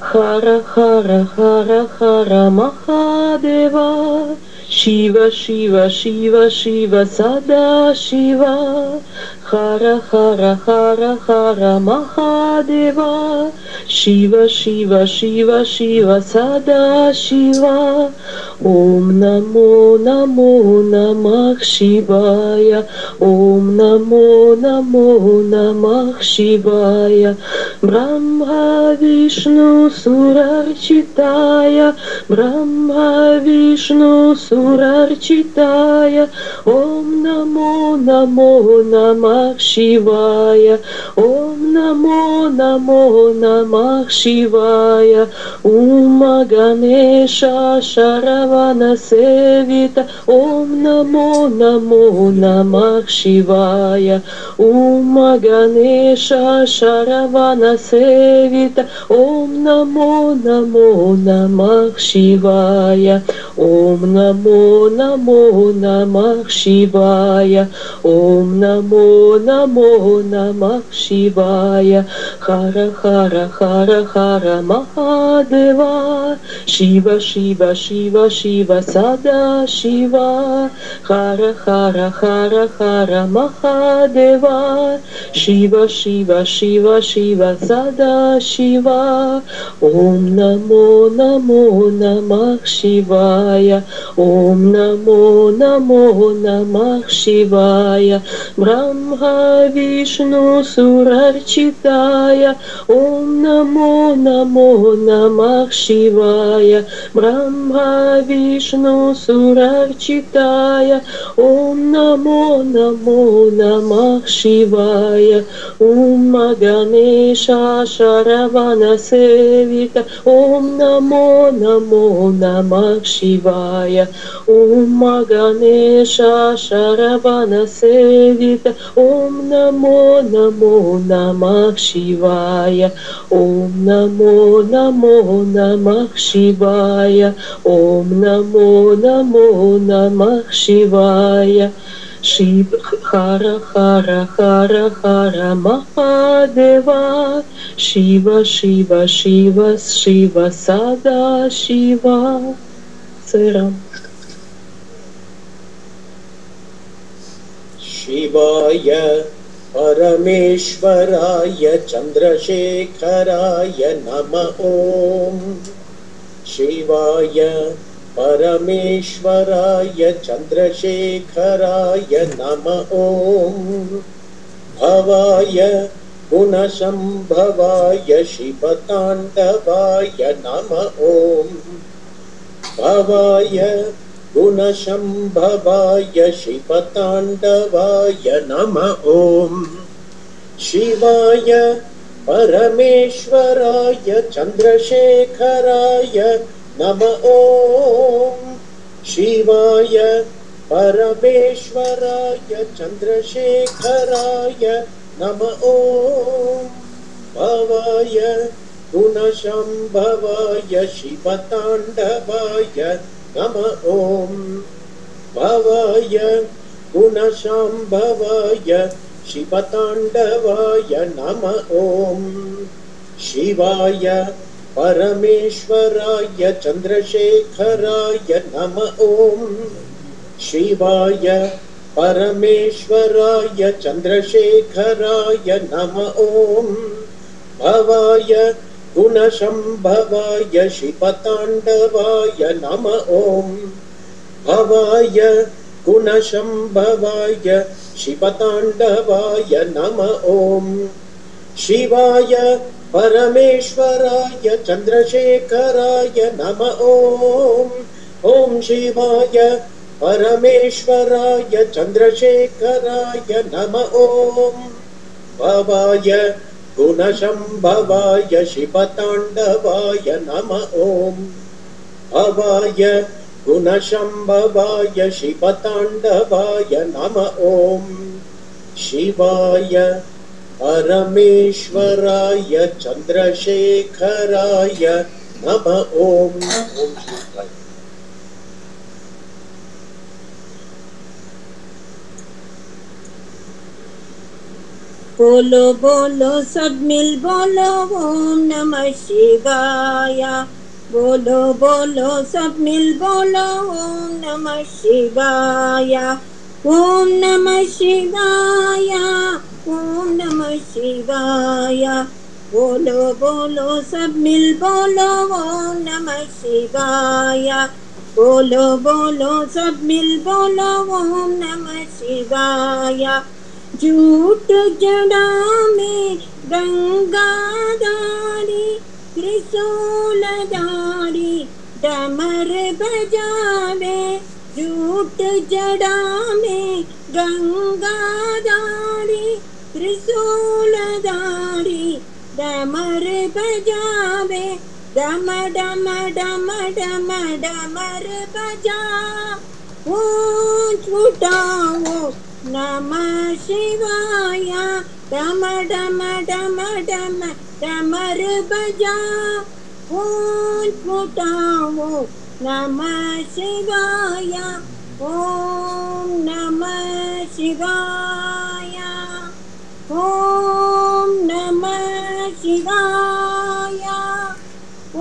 Hara Hara Hara Hara Mahadeva Shiva Shiva Shiva Shiva Sada Shiva Hara Hara Hara Hara Mahadeva Shiva Shiva Shiva Shiva Sada Shiva Om Namo Namo Namah Shivaya Om Namo Namo Namah Shivaya Brahma Vishnu Surarchitaya Brahma Vishnu Surarchitaya Om Namo Namo Namah Shivaya Om Namo Namo Namah Shivaya Uma Ganesha Sharavana Sevita Om Namo Namo Namah Shivaya Uma Ganesha Sharavana Sevita Om Namo Namo Namah Shivaya Om Namo Namo Namah Shivaya Om Namo Namo Namah Shivaya Hara Hara Hara Hara Mahadeva Shiva Shiva Shiva Shiva Sada Shiva Hara Hara Hara Hara Mahadeva Shiva Shiva Shiva Shiva Sada Shiva Om Namo Namo Namah Shivaya Om Namo Namo Namah Shivaya Brahma Vishnu Surarchitaya Om Namo Namo Namah Shivaya Brahma Vishnu Surarchitaya Om Namo Namo Namah Shivaya Uma Ganesha Sharavana Sevita Om Namo Namo Namah Shivaya Uma Ganesha Sharavana Sevita Om Namo Namo Namah Shivaya Om Namo Namo Namah Shivaya Om Namo Namo Namah Shivaya Shiv Hara Hara Hara Hara Mahadeva Shiva Shiva Shiva Shiva Sada Shiva Seram.
शिवाय परमेश्वराय चन्द्रशेखराय नमः ॐ शिवाय परमेश्वराय चन्द्रशेखराय नमः ॐ भवाय गुणसम्भवाय शिवताण्डवाय नमः ॐ भवाय गुणसम्भवाय शिवताण्डवाय नमः ॐ शिवाय परमेश्वराय चन्द्रशेखराय नमः ॐ शिवाय परमेश्वराय चन्द्रशेखराय नमः ॐ भवाय गुणसम्भवाय शिवताण्डवाय नमः ॐ भवाय गुणसम्भवाय शिवताण्डवाय नमः ॐ शिवाय परमेश्वराय चन्द्रशेखराय नमः ॐ शिवाय परमेश्वराय चन्द्रशेखराय नमः ॐ भवाय गुणसम्भवाय शिवताण्डवाय नमः ॐ भवाय गुणसम्भवाय शिवताण्डवाय नमः ॐ शिवाय परमेश्वराय चन्द्रशेखराय नमः ॐ ॐ शिवाय परमेश्वराय चन्द्रशेखराय नमः ॐ भवाय गुणसम्भवाय शिवताण्डवाय नमः ॐ भवाय गुणसम्भवाय शिवताण्डवाय नमः ॐ शिवाय परमेश्वराय चन्द्रशेखराय नमः ॐ
बोलो बोलो सब मिल बोलो ओम नमः शिवाय बोलो बोलो सब मिल बोलो ओम नमः शिवाय ओम नमः शिवाय ओम नमः शिवाय बोलो बोलो सब मिल बोलो ओम नमः शिवाय बोलो बोलो सब मिल बोलो ओम नमः शिवाय झूठ जड़ा में गंगाधारी त्रिशूलधारी डमर बजावे झूठ जड़ा में गंगाधारी त्रिशूलधारी डमर बजावे डम डम डम डम डमर बजा ओ छूटाओ नमः शिवाय डम डम डम डम डमर बजा ओम फुटाओ नमः शिवाय ओम नमः शिवाय ओम नमः शिवाय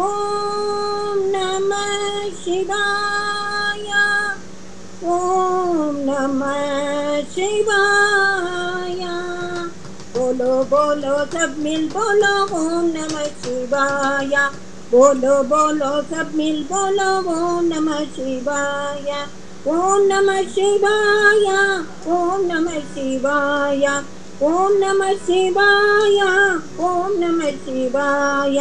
ओम नमः शिवाय ओम नमः शिवाय बोलो बोलो सब मिल बोलो ओम नमः शिवाय बोलो बोलो सब मिल बोलो ओम नमः शिवाय ओम नमः शिवाय ओम नमः शिवाय ओम नमः शिवाय ओम नमः शिवाय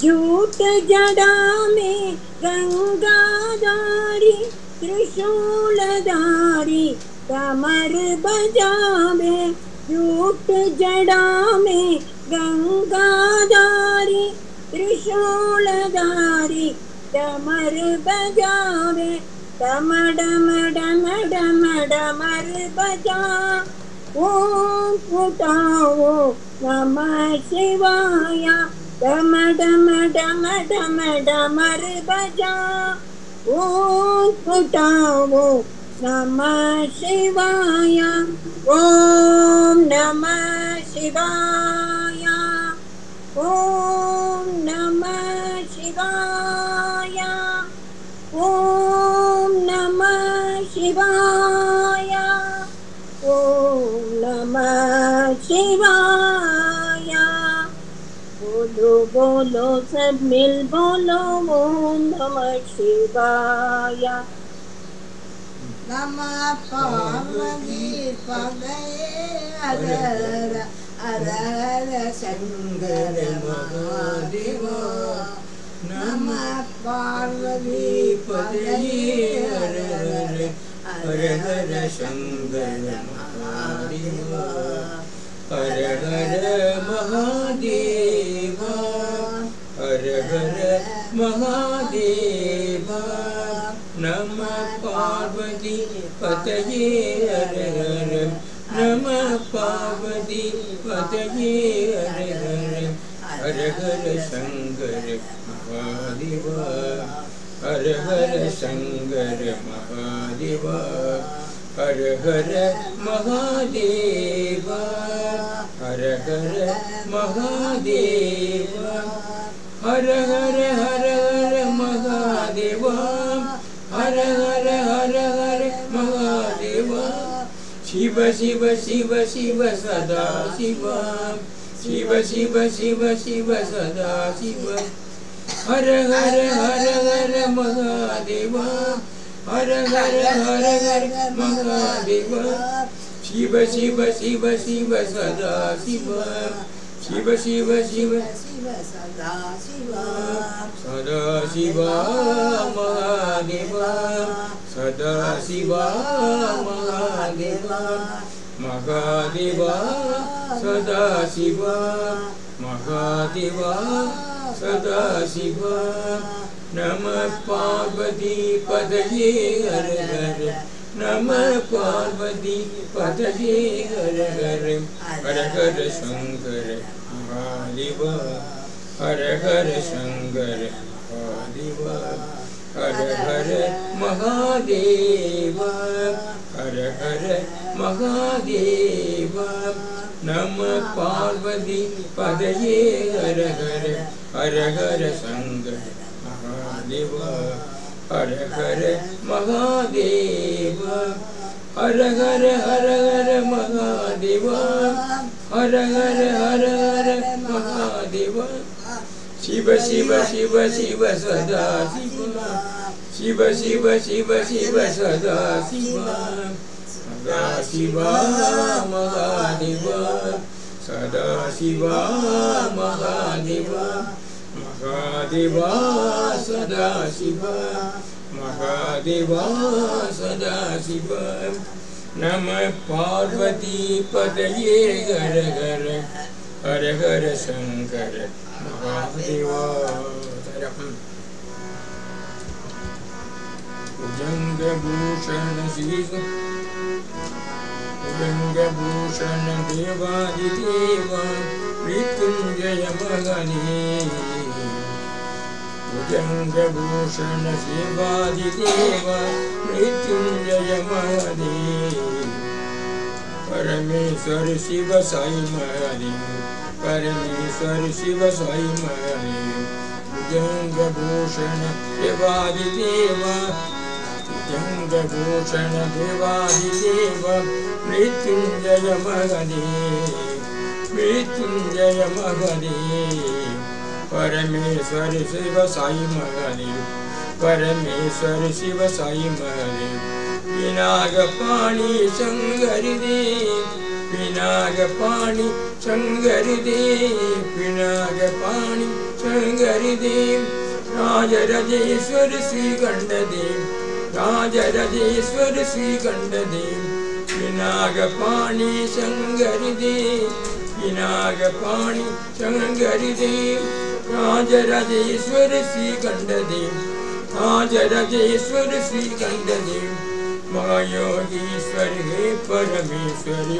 झूठ जड़ा में गंगाधारी त्रिशूलधारी कमर बजावे झूठ जड़ा में गंगाधारी त्रिशूलधारी कमर बजावे डम डम डम डम डमर बजा ओम फुटाओ नमः शिवाय डम डम डम डम डमर बजा ओम फुटाओ नमः शिवाय ओम नमः शिवाय ओम नमः शिवाय ओम नमः शिवाय ओम नमः
बोलो बोलो सब मिल बोलो ओम नमः शिवाय।
नमः पार्वती पतये हर हर हर हर शंकर महादेव। नमः पार्वती पतये हर हर हर हर शंकर महादेव। हर हर महादेव हर हर महादेव। नमः पार्वती पतये हर हर नमः पार्वती पतये हर हर हर हर शंकर महादेव। हर हर शंकर महादेव। हर हर महादेव हर हर महादेव। हर हर हर हर महादेव। हर हर हर हर महादेव। शिव शिव शिव शिव सदा शिव। शिव शिव शिव शिव सदा शिव। हर हर हर हर महादेव। हर हर हर हर महादेव। शिव शिव शिव शिव सदा शिव। शिव शिव शिव शिव सदा शिव। सदा शिव महादेव। सदा शिव महादेव। महादेव सदा शिव। महादेव सदा शिव। नमः पार्वती पतये हर हर नमः पार्वती पतये हर हर हर हर शंकर महादेव। हर हर शंकर महादेव। हर हर महादेव। हर हर महादेव। नमः पार्वती पतये हर हर हर हर शंकर महादेव। हर हर महादेव। हर हर हर हर महादेव। हर हर हर हर महादेव। शिव शिव शिव शिव सदा शिव। शिव शिव शिव शिव सदा शिव। सदा शिव महादेव। सदा शिव महादेव। महादेव सदा शिव। महादेव सदा शिव। नमः पार्वती पतये हर हर हर हर शंकर महादेव। भुजंगभूषण शीर्ष भुजंगभूषण देवादिदेव मृत्युंजय मगनी। भुजंगभूषण शिवादिदेव मृत्युंजय महादेव। परमेश्वर शिव साई महादेव। परमेश्वर शिव साई महादेव। भुजंगभूषण देवादिदेव। भुजंगभूषण देवादिदेव मृत्युंजय महादेव। मृत्युंजय महादेव। परमेश्वर शिव साई महादेव। परमेश्वर शिव साई महादेव। पिनाकपाणि शंकर देव। पिनाकपाणि शंकर देव। पिनाकपाणि शंकर देव। राजराजेश्वर श्रीकंठदेव। राजराजेश्वर श्रीकंठदेव। पिनाकपाणि शंकर देव। पिनाकपाणि शंकर देव। राजराजेश्वर श्रीकंठदेव। राजराजेश्वर श्रीकंठदेव। महायोगीश्वर हे परमेश्वरी।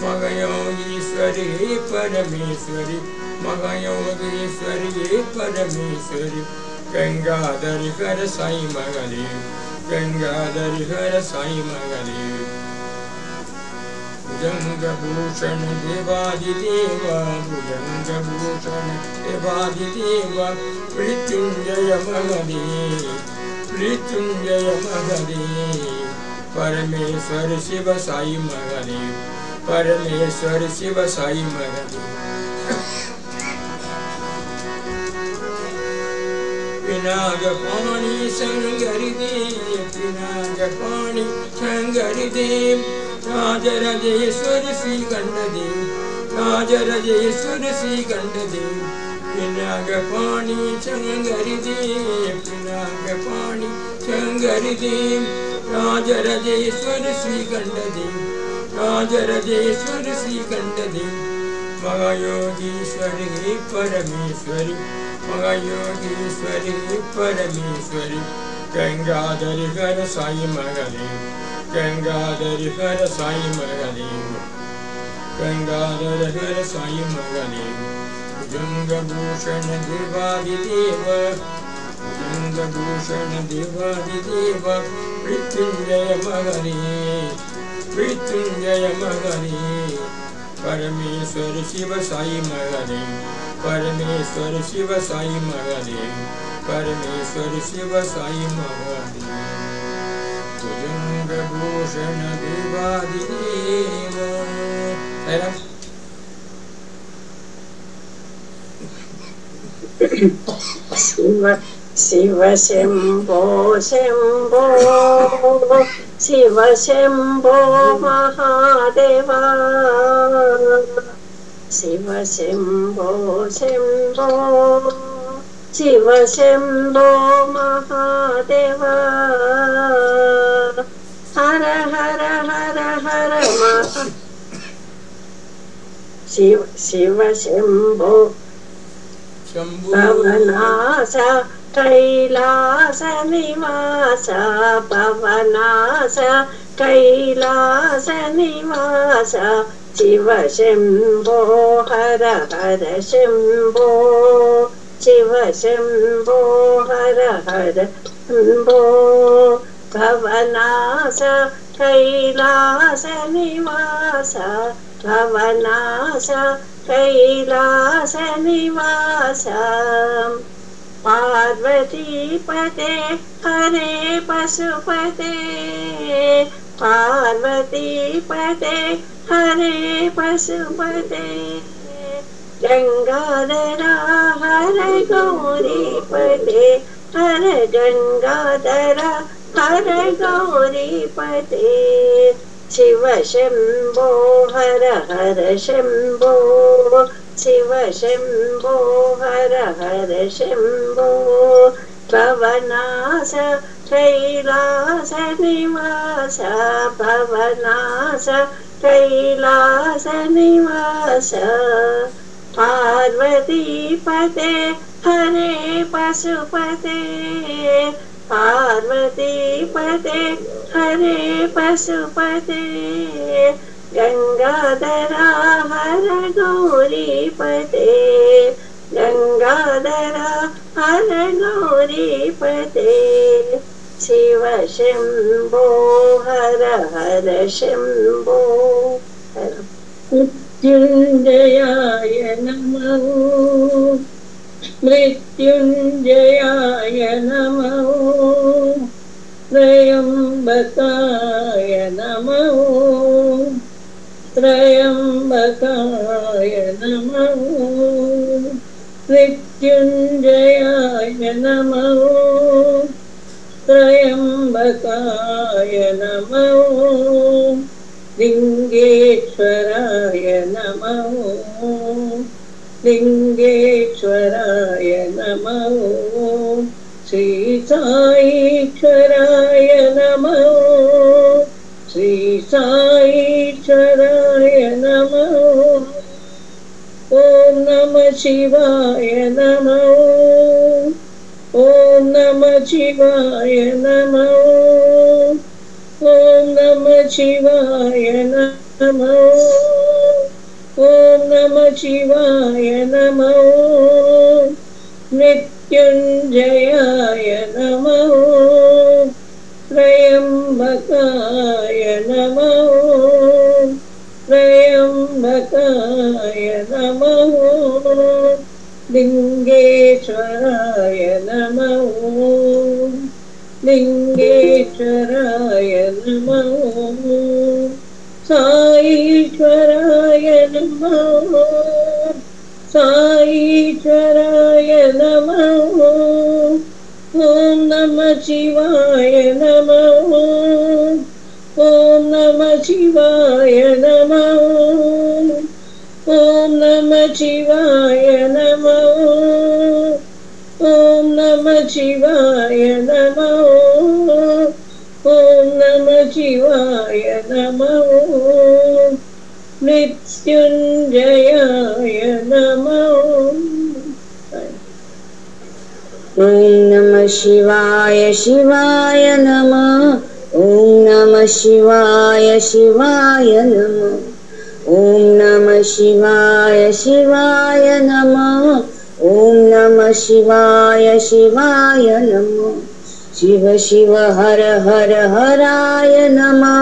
महायोगीश्वर हे परमेश्वरी। महायोगीश्वर हे परमेश्वरी। गंगाधर हर साई महादेव। गंगाधर हर साई महादेव। भुजंगभूषण देवादिदेव। भुजंगभूषण देवादिदेव मृत्युंजय महादेव। मृत्युंजय महादेव। परमेश्वर शिव साई महादेव। परमेश्वर शिव साई महादेव।
पिनाकपाणि शङ्करिदेव पिनाकपाणि शङ्करिदेव राजराजेश्वर श्रीकण्ठदेव राजराजेश्वर श्रीकण्ठदेव पिनाकपाणि शङ्करिदेव पिनाकपाणि शङ्करिदेव राजराजेश्वर श्रीकण्ठदेव राजराजेश्वर श्रीकण्ठदेव महायोगीश्वरी परमेश्वरी महायोगीश्वरी परमेश्वरी गंगाधरी हर साई महादेव गंगाधरी हर साई महादेव गंगाधर हर साई महादेव भुजंगभूषण देवादिदेव भुजंगभूषण देवादिदेव मृत्युंजय महादेव मृत्युंजय महादेव परमेश्वर शिव साई महादेव परमेश्वर शिव साई महादेव परमेश्वर शिव साई महादेव भुजंगभूषण देवादिदेव
शिव शिव शंभो शंभो शिव शंभो महादेवा शिव शंभो शंभो शिव शंभो महादेवा हर हर हर हर महा शिव शिव शंभो पवनास कैलास निवास पवनास कैलास निवास शिव शंभो हर हर शंभो शिव शंभो हर हर शंभो पवनास कैलास निवास पवनास कैलास निवास पार्वती पते हरे पशुपते पार्वती पते हरे पशुपते गंगाधरा हर गौरी पते हर गंगाधरा हर गौरी पते शिव शंभो हर हर शंभो शिव शंभो हर हर शंभो पवनास कैलास निवास पवनास कैलास निवास पार्वती पते हरे पशुपते पार्वती पते हरे पशुपते गंगाधरा हर गौरी पते गंगाधरा हर गौरी पते शिव शंभो हर हर शंभो मृत्युंजयाय नमः मृत्युंजयाय नमः त्र्यंबकाय नमः त्र्यंबकाय नमः मृत्युंजयाय नमः त्र्यंबकाय नमः लिंगेश्वराय नमः लिंगेश्वराय नमः श्री साईश्वराय नमः श्री साईश्वराय नमः ओम नमः शिवाय नमः ओम नमः शिवाय नमः ओम नमः शिवाय नमः ओम नमः शिवाय नमः मृत्युंजयाय नमः त्र्यंबकाय नमः त्र्यंबकाय नमः लिंगेश्वराय नमः लिंगेश्वराय नमः साईश्वराय नमः साईश्वराय नमः
शिवाय नमः ॐ नमः शिवाय नमः ॐ नमः शिवाय नमः ॐ नमः शिवाय नमः ॐ नमः शिवाय नमः मृत्युञ्जयाय नमः।
ॐ नमः शिवाय शिवाय नमः ॐ नमः शिवाय शिवाय नमः ॐ नमः शिवाय शिवाय नमः ॐ नमः शिवाय शिवाय नमः शिव शिव हर हर हराय नमः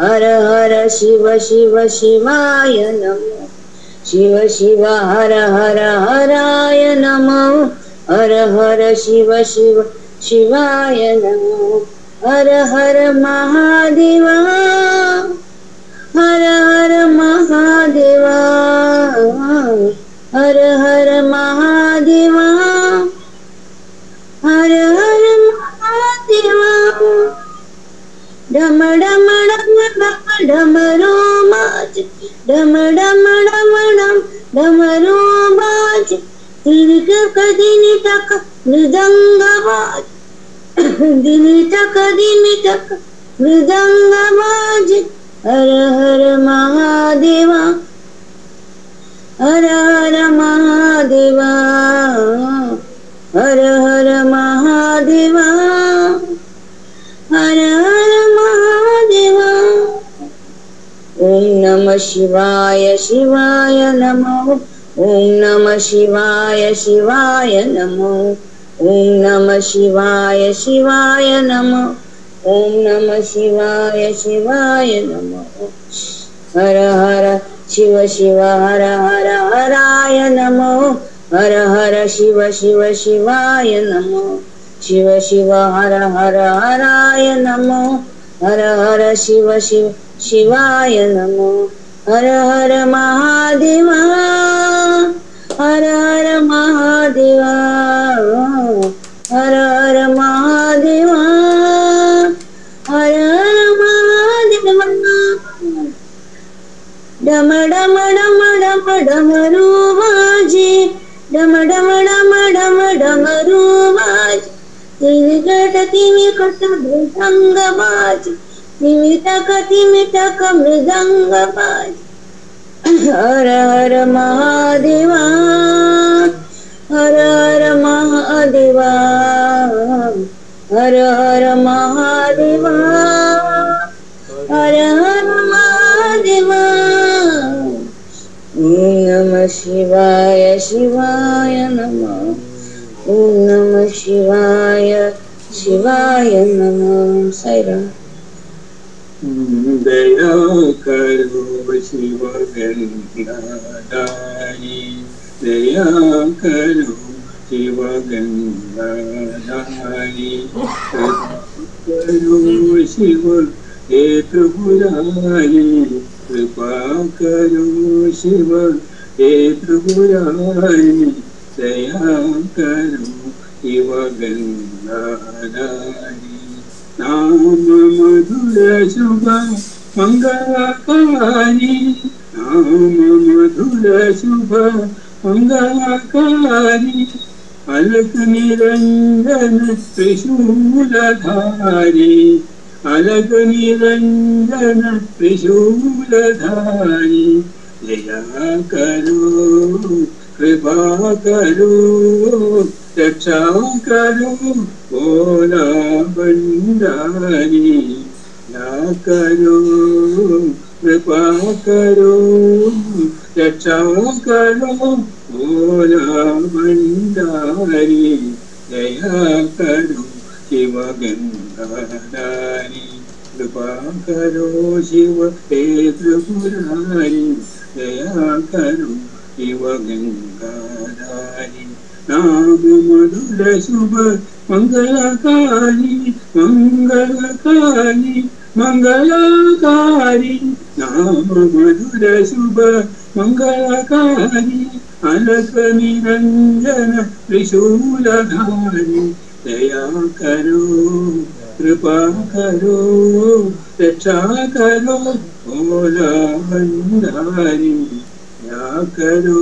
हर हर शिव शिव शिवाय नमः शिव शिव हर हर हराय नमः हर हर शिव शिव शिवाय नमः हर हर महादेवा हर हर महादेवा हर हर महादेवा हर हर महादेवा डम डम डम डम डमरू बाज डम डम डम डम डमरू बाज तिलक कदिनी तक मृदंग बाज दिनी तक मृदंग बाज हर हर महादेवा हर हर महादेवा हर हर महादेवा हर हर महादेवा ओम नमः शिवाय शिवाय नमः ओम नमः शिवाय शिवाय नमः ओम नमः शिवाय शिवाय नमः ओम नमः शिवाय शिवाय नमः हर हर शिव शिव हर हर हराय नमः हर हर शिव शिव शिवाय नमः शिव शिव हर हर हराय नमः हर हर शिव शिव शिवाय नमः हर हर महादेवा हर हर महादेवा हर हर महादेवा हर हर महादेवा डम डम डम डम डमरू बाजे डम डम डम डम डमरू बाजे तिमिकट मृदंग बाजे तिमितक मृदंग बाजे हर हर महादेवा हर हर महादेवा हर हर महादेवा हर हर महादेवा ओम नमः शिवाय शिवाय नमः ओम नमः शिवाय शिवाय नमः साईराम
दया करो शिव गंगाधारी दया करो शिव गंगाधारी करो शिव हे त्रिपुरारी कृपा करो शिव हे त्रिपुरारी दया करो शिव गंगाधारी नाम मधुर शुभ मंगलकारी नाम मधुर शुभ मंगलकारी अलक निरंजन त्रिशूलधारी अलक निरंजन त्रिशूलधारी दया करो कृपा करो रक्षा करो भोला भंडारी दया करो कृपा करो रक्षा करो भोला भंडारी दया करो शिव गंगाधारी कृपा करो शिव हे त्रिपुरारी दया करो शिव गंगाधारी नाम मधुर शुभ मंगलकारी मंगलकारी मंगलकारी नाम मधुर शुभ मंगलकारी अलक निरंजन त्रिशूलधारी दया करो कृपा करो रक्षा करो भोला भंडारी दया करो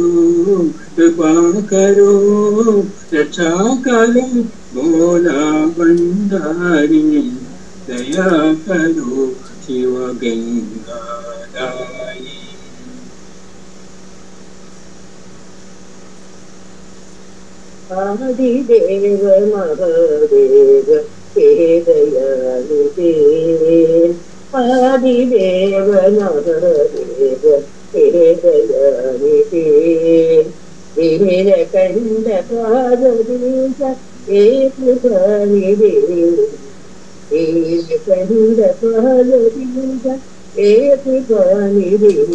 कृपा करो रक्षा करो भोला भंडारी दया करो शिव गंगाधारी
आदिदेव महादेव हे दयालु देव आदिदेव महादेव हे दयालु देव नीलकंठ पाददीश हे कृपानि देव नीलकंठ पाददीश हे कृपानि देव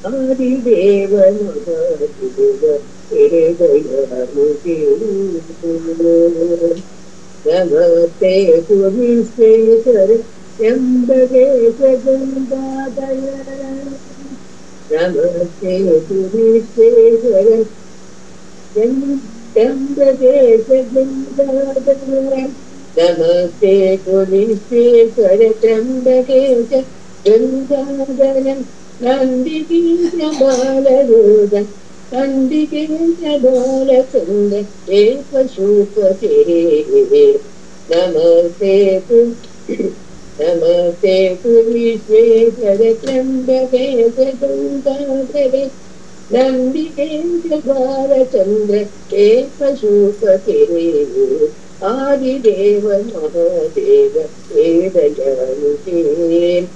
आदिदेव महादेव हे दयालु देव नमस्ते विश्वेश्वर त्र्यंबकेश गंगाधर नमस्ते विश्वेश्वर त्र्यंबकेश गंगाधर नमस्ते विश्वेश्वर त्र्यंबकेश गंगाधर नंदिकेश बालरूप नंदिकेश बालचंद्र एक शूपते नमस्ते विश्वेश्वर त्र्यंबकेश गंगाधर नंदिकेश बालचंद्र एक शूपते आदिदेव महादेव हे दयालु देव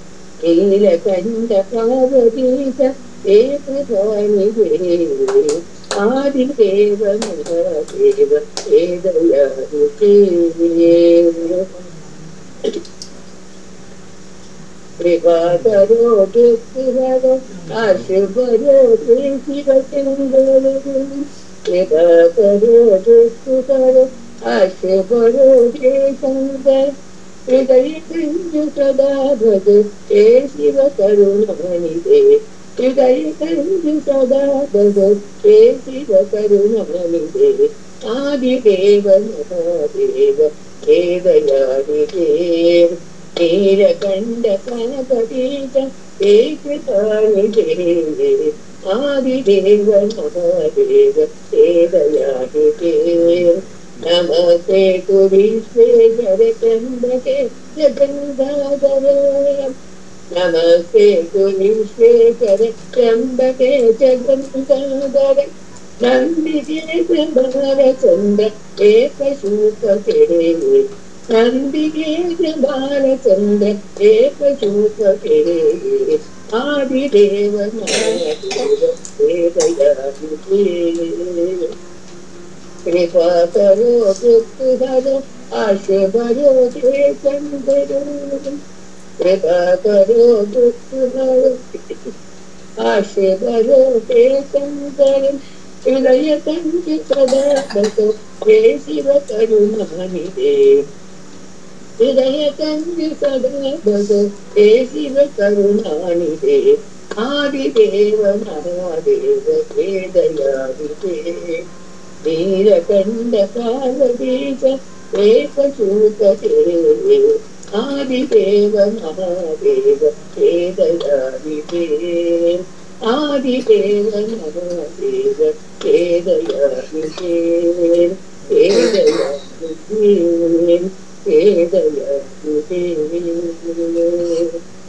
नीलकंठ पार्वतीश हे कृपानि देव आदिदेव महादेव हे दयालु देव कृपा करो दुख हरो आशुभ रो शिव चंद्र कृपा करो दुख हरो आशुभ रो शंकर हृदय कंज सदा भज हे शिव करुणानिधे हृदय कंज सदा भज हे शिव करुणानिधे आदिदेव महादेव हे दयालु देव नीलकंठ पार्वतीश हे कृपानि देव आदिदेव महादेव हे दयालु देव नमस्ते विश्वेश्वर त्र्यंबकेश गंगाधर नमस्ते विश्वेश्वर त्र्यंबकेश गंगाधर नंदिकेश बालचंद्र एक शूपते नंदिकेश बालचंद्र एक शूपते आदिदेव महादेव हे दयालु देव कृपा करो दुख हरो आशुभ रो शंकर कृपा करो दुख हरो आशुभ रो शंकर हृदय कंज सदा भज हे शिव करुणानिधे हृदय कंज सदा भज हे शिव करुणानिधे आदिदेव महादेव हे दयालु देव नीलकंठ पार्वतीश एक शूपते आदिदेव महादेव हे दयालु देव आदिदेव महादेव हे दयालु देव हे दयालु देव हे दयालु देव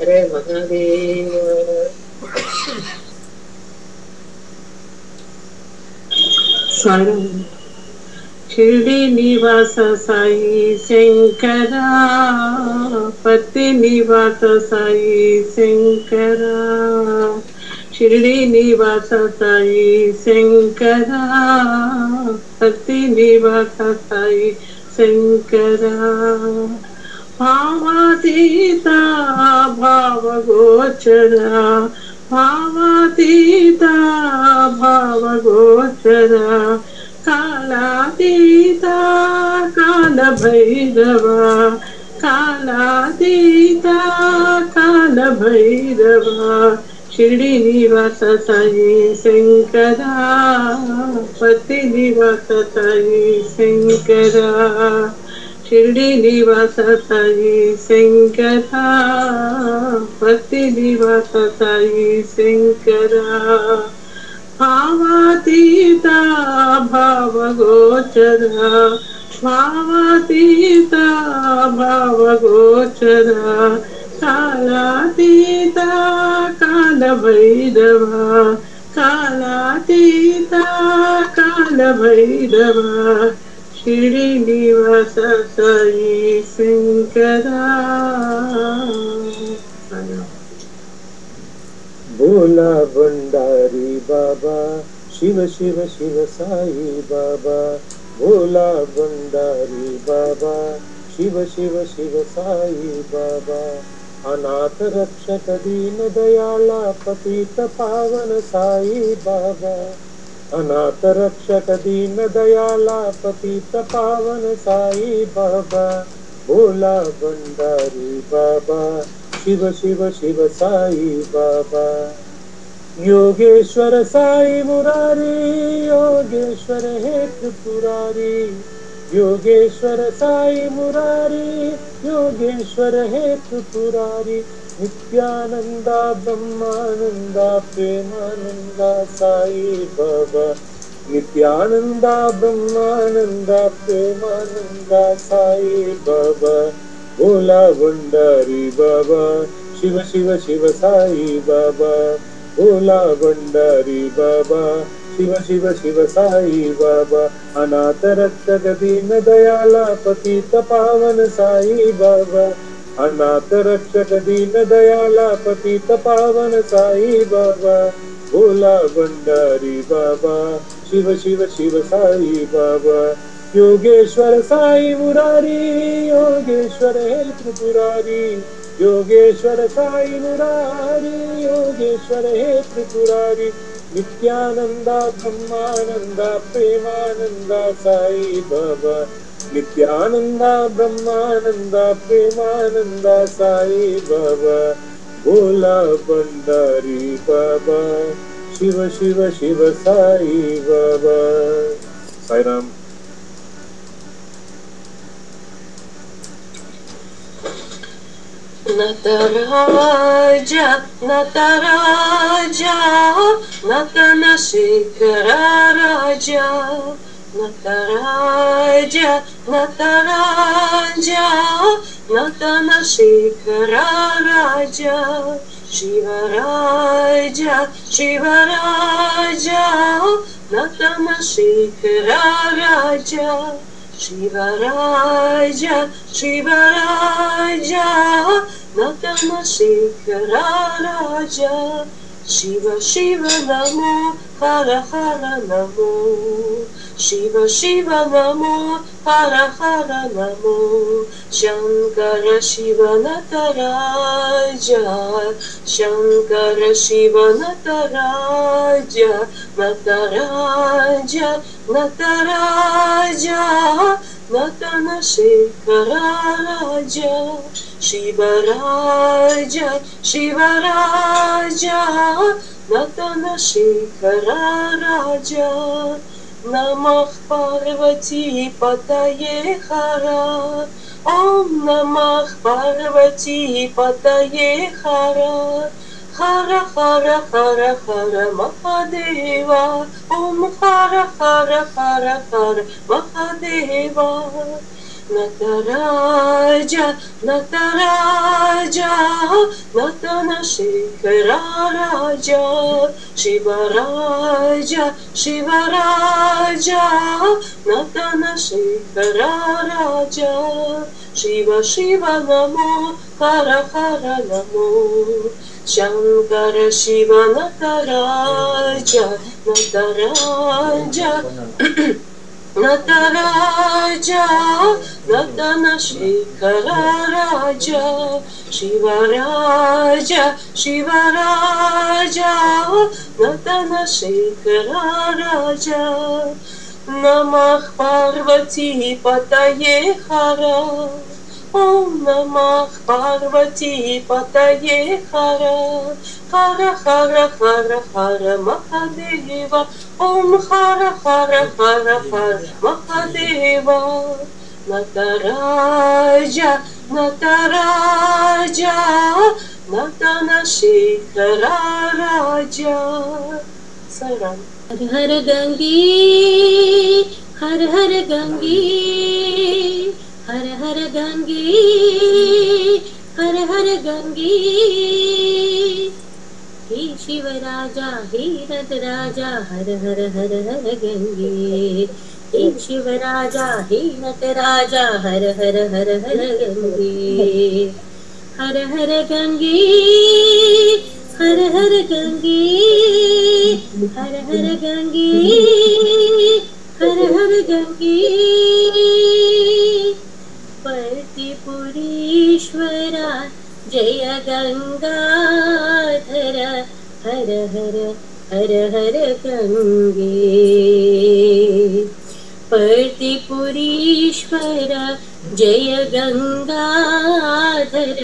हरे महादेव
शिर्डी निवास साई शंकरा पति निवास साई शंकरा शिर्डी निवास साई शंकरा पति निवास साई शंकरा भावातीता भाव गोचरा भावातीता भाव गोचरा कालातीता काल भैरवा कालातीता काल भैरवा शिरडी निवास साई शंकरा पति निवास साई शंकरा शिरडी निवास साई शंकरा पति निवास साई शंकरा भावातीता भावगोचरा भावातीता भावगोचरा कालातीता कालभैरवा कालातीता कालभैरवा शिरडी निवास साई शंकरा
भोला भंडारी बाबा शिव शिव शिव साई बाबा भोला भंडारी बाबा शिव शिव शिव साई बाबा अनाथ रक्षक दीन दयाला पतित पावन साई बाबा अनाथ रक्षक दीन दयाला पतित पावन साई बाबा भोला भंडारी बाबा शिव शिव शिव साई बाबा योगेश्वर साई मुरारी योगेश्वर हे त्रिपुरारी योगेश्वर साई मुरारी योगेश्वर हे त्रिपुरारी नित्यानंदा ब्रह्मानंदा प्रेमानंदा साई बाबा नित्यानंदा ब्रह्मानंदा प्रेमानंदा साई बाबा भोला भंडारी बाबा शिव शिव शिव साई बाबा भोला भंडारी बाबा शिव शिव शिव साई बाबा अनाथ रक्षक दीन दयाला पतित पावन साई बाबा अनाथ रक्षक दीन दयाला पतित पावन साई बाबा भोला भंडारी बाबा शिव शिव शिव साई बाबा योगेश्वर साई मुरारी योगेश्वर हे त्रिपुरारी योगेश्वर साई मुरारी योगेश्वर हे Tripurari Nityananda Brahmananda प्रेमानंदा Sai Baba Nityananda Brahmananda प्रेमानंदा Sai Baba Bhola Bhandari Baba Shiva Shiva Shiva Sai Baba Sai Ram
Nataraja, Nataraja, Natanashikara Raja, Nataraja, Nataraja, Natanashikara Raja, Shivaraja, Shivaraja, Natanashikara Raja. Shivaraja, Shivaraja, Natanashikara Raja, Shiva Shiva Namo, Hara Hara Namo, Shiva Shiva Namo, Hara Hara Namo, Shankara Shiva Nataraja, Shankara Shiva Nataraja, Nataraja, Nataraja, Natanashikara Raja, Shiva Raja, Shiva Raja, Natanashikara Raja, Namah Parvati Pataye Hara, Om Namah Parvati Pataye Hara, Hara Hara Hara Hara Mahadeva, Om Hara Hara Hara Hara Mahadeva. Nataraja, Nataraja, Natanashikara Raja, Shiva Raja, Shiva Raja, Natanashikara Raja, Shiva Shiva Namo, Hara Hara Namo, Shankara Shiva Nataraja, Nataraja, Nataraja, Natanashikara Raja, Shiva Raja, Shiva Raja, Natanashikara Raja, Namah Parvati Pataye Hara, ॐ नमः पार्वती पतये हर हर हर हर हर महादेव ॐ हर हर हर हर महादेव नटराज नटराजा नटन शेखर राजा सरम
हर हर गंगे हर हर गंगे हर हर गंगे हर हर गंगे हे शिव राजा हे नट राजा हर हर हर हर गंगे हे शिव राजा हे नट राजा हर हर हर हर गंगे हर हर गंगे हर हर गंगे हर हर गंगे हर हर गंगे पर्तिपुरीश्वरा जय गंगाधर हर हर हर हर गंगे पर्तिपुरीश्वर जय गंगाधर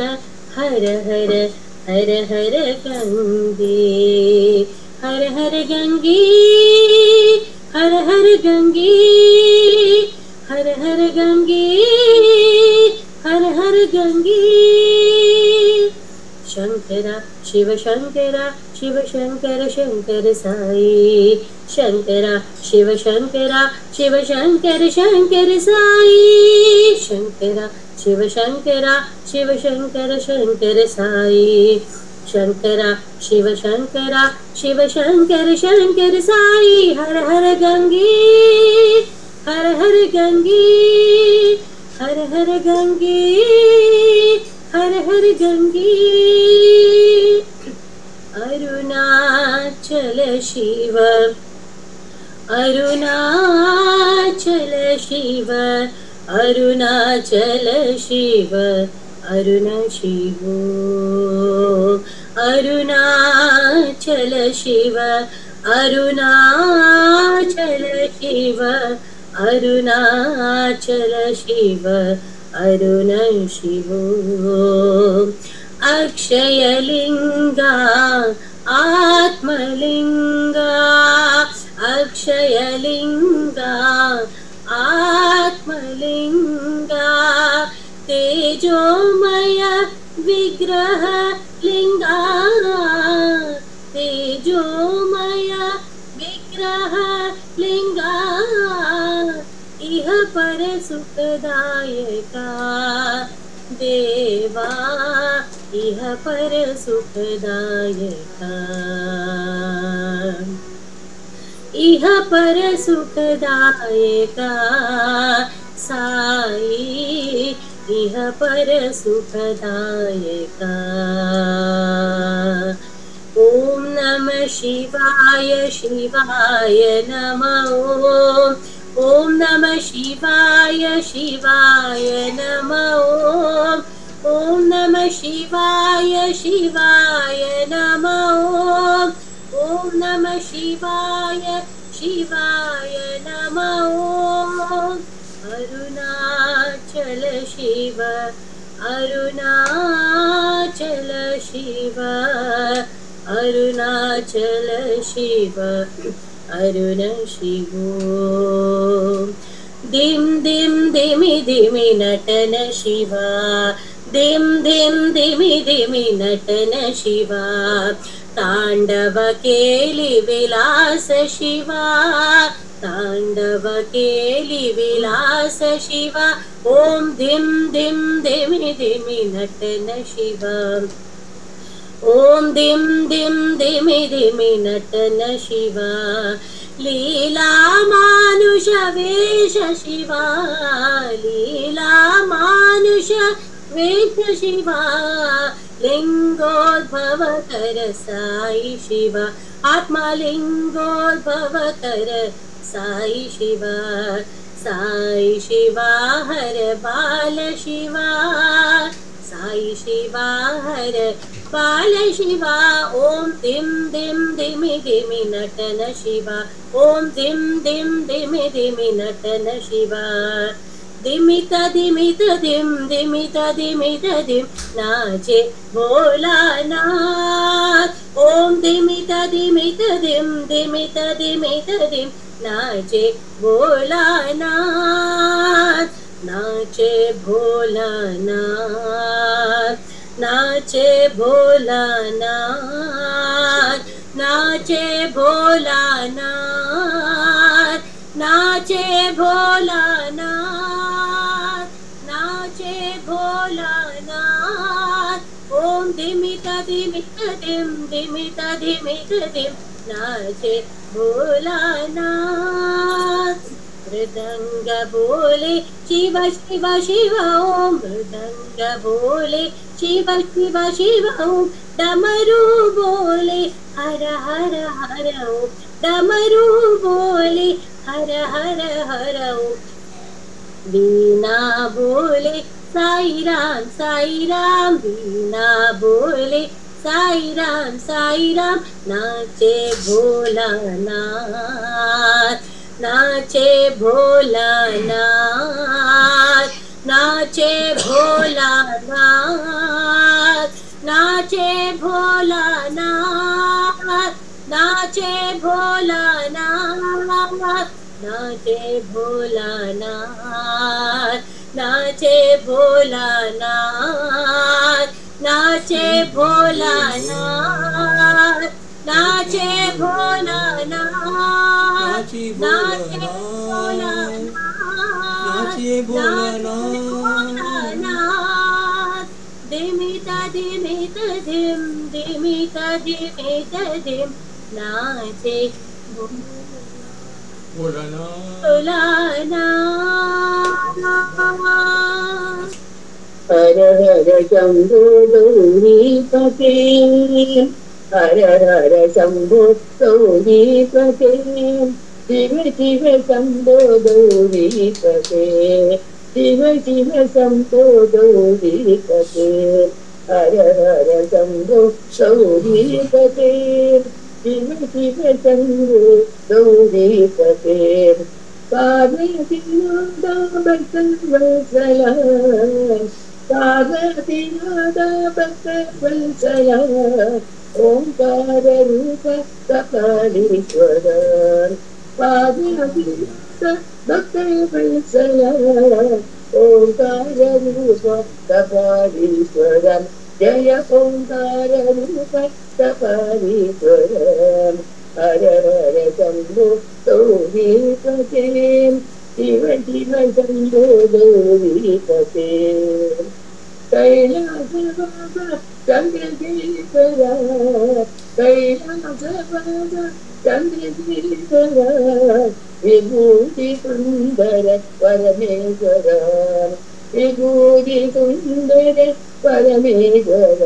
हर हर हर हर गंगे हर हर गंगे हर हर गंगे हर हर गंगे हर हर गंगे शंकरा शिव शंकरा शिव शंकर शंकर साई शंकरा शिव शंकरा शिव शंकर शंकर साई शंकरा शिव शंकरा शिव शंकर शंकर साई शंकरा शिव शंकरा शिव शंकर शंकर साई हर हर गंगे हर हर गंगे हर हर गंगे हर हर गंगे अरुणाचल शिव अरुणाचल शिव अरुणाचल शिव अरुण शिव अरुणाचल शिव अरुणाचल शिव अरुणाचल शिव अरुण शिव अक्षयलिंगा आत्मलिंगा अक्षयलिंगा आत्मलिंगा तेजोमय विग्रह लिंगा तेजोमय विग्रह लिंगा इह पर सुखदायका देवा इह पर सुखदायका इह पर सुखदायका साई इह पर सुखदायका ओम नमः शिवाय शिवाय नमः ओम नमः शिवाय शिवाय नमः ओम नमः शिवाय शिवाय नमः ओम नमः शिवाय शिवाय नमः अरुणाचल शिव अरुणाचल शिव अरुणाचल शिव अरुण शिव दिम दिम दिमि दिमि नटन शिवा दिम दिम दिमि दिमि नटन शिवा तांडव केली विलास शिवा तांडव केली विलास शिवा ओम दिम दिम दिमि दिमि नटन शिवा ओम दिम दिम दिमि दिमि नटन शिवा लीला मानुष वेश शिवा लीला मानुष वेश शिवा लिंगोद्भव कर साई शिवा आत्मा लिंगोद्भव कर साई शिवा हर बाल शिवा साई शिवा हर बाल शिवा ओम दिम दिम दिमि दिमि नटन शिवा ओम दिम दिम दिमि दिमि नटन शिवा दिमित दिमित दिम दिमित दिमित दिम नाचे भोलानाथ। ओम दिमित दिमित दिम दिमित दिमित दिम नाचे भोलानाथ। नाचे भोलानाथ नाचे भोलानाथ नाचे भोलानाथ नाचे भोलानाथ नाचे भोलानाथ। ओम दिमित दिमित दिम दिमित दिमित दिम नाचे भोलानाथ। मृदंग बोले शिव शिव शिव ओम मृदंग बोले शिव शिव शिव ओम डमरू बोले हर हर हर ओम डमरू बोले हर हर हर ओम। वीणा बोले साई राम वीणा बोले साई राम नाचे भोलानाथ नाचे भोलानाथ नाचे भोलानाथ नाचे भोलानाथ नाचे भोलानाथ नाचे भोलानाथ नाचे भोलानाथ नाचे भोलानाथ नाचे भोलानाथ नाचे भोलानाथ। दिमित दिमित दिम दिमित दिमित दिम नाचे भोलानाथ।
हर हर शंभो गौरीपते हर हर शंभो गौरीपते शिव शिव शंभो गौरीपते शिव शिव शंभो गौरीपते हर हर शंभो गौरीपते शिव शिव शंभो गौरीपते पार्वती नादा भक्तवत्सला पार्वती नादा भक्तवत्सला ओंकार रूप कपालीश्वर पार्वती नादा भक्तवत्सला ओंकार रूप कपालीश्वर जय ओंकार रूप कपालीश्वर हर हर शंभो गौरीपते शिव शिव शंभो गौरीपते कैलास बाबा चंद्रशेखर कैलास बाबा चंद्रशेखर विभूति सुंदर परमेश्वर विभूति सुंदर परमेश्वर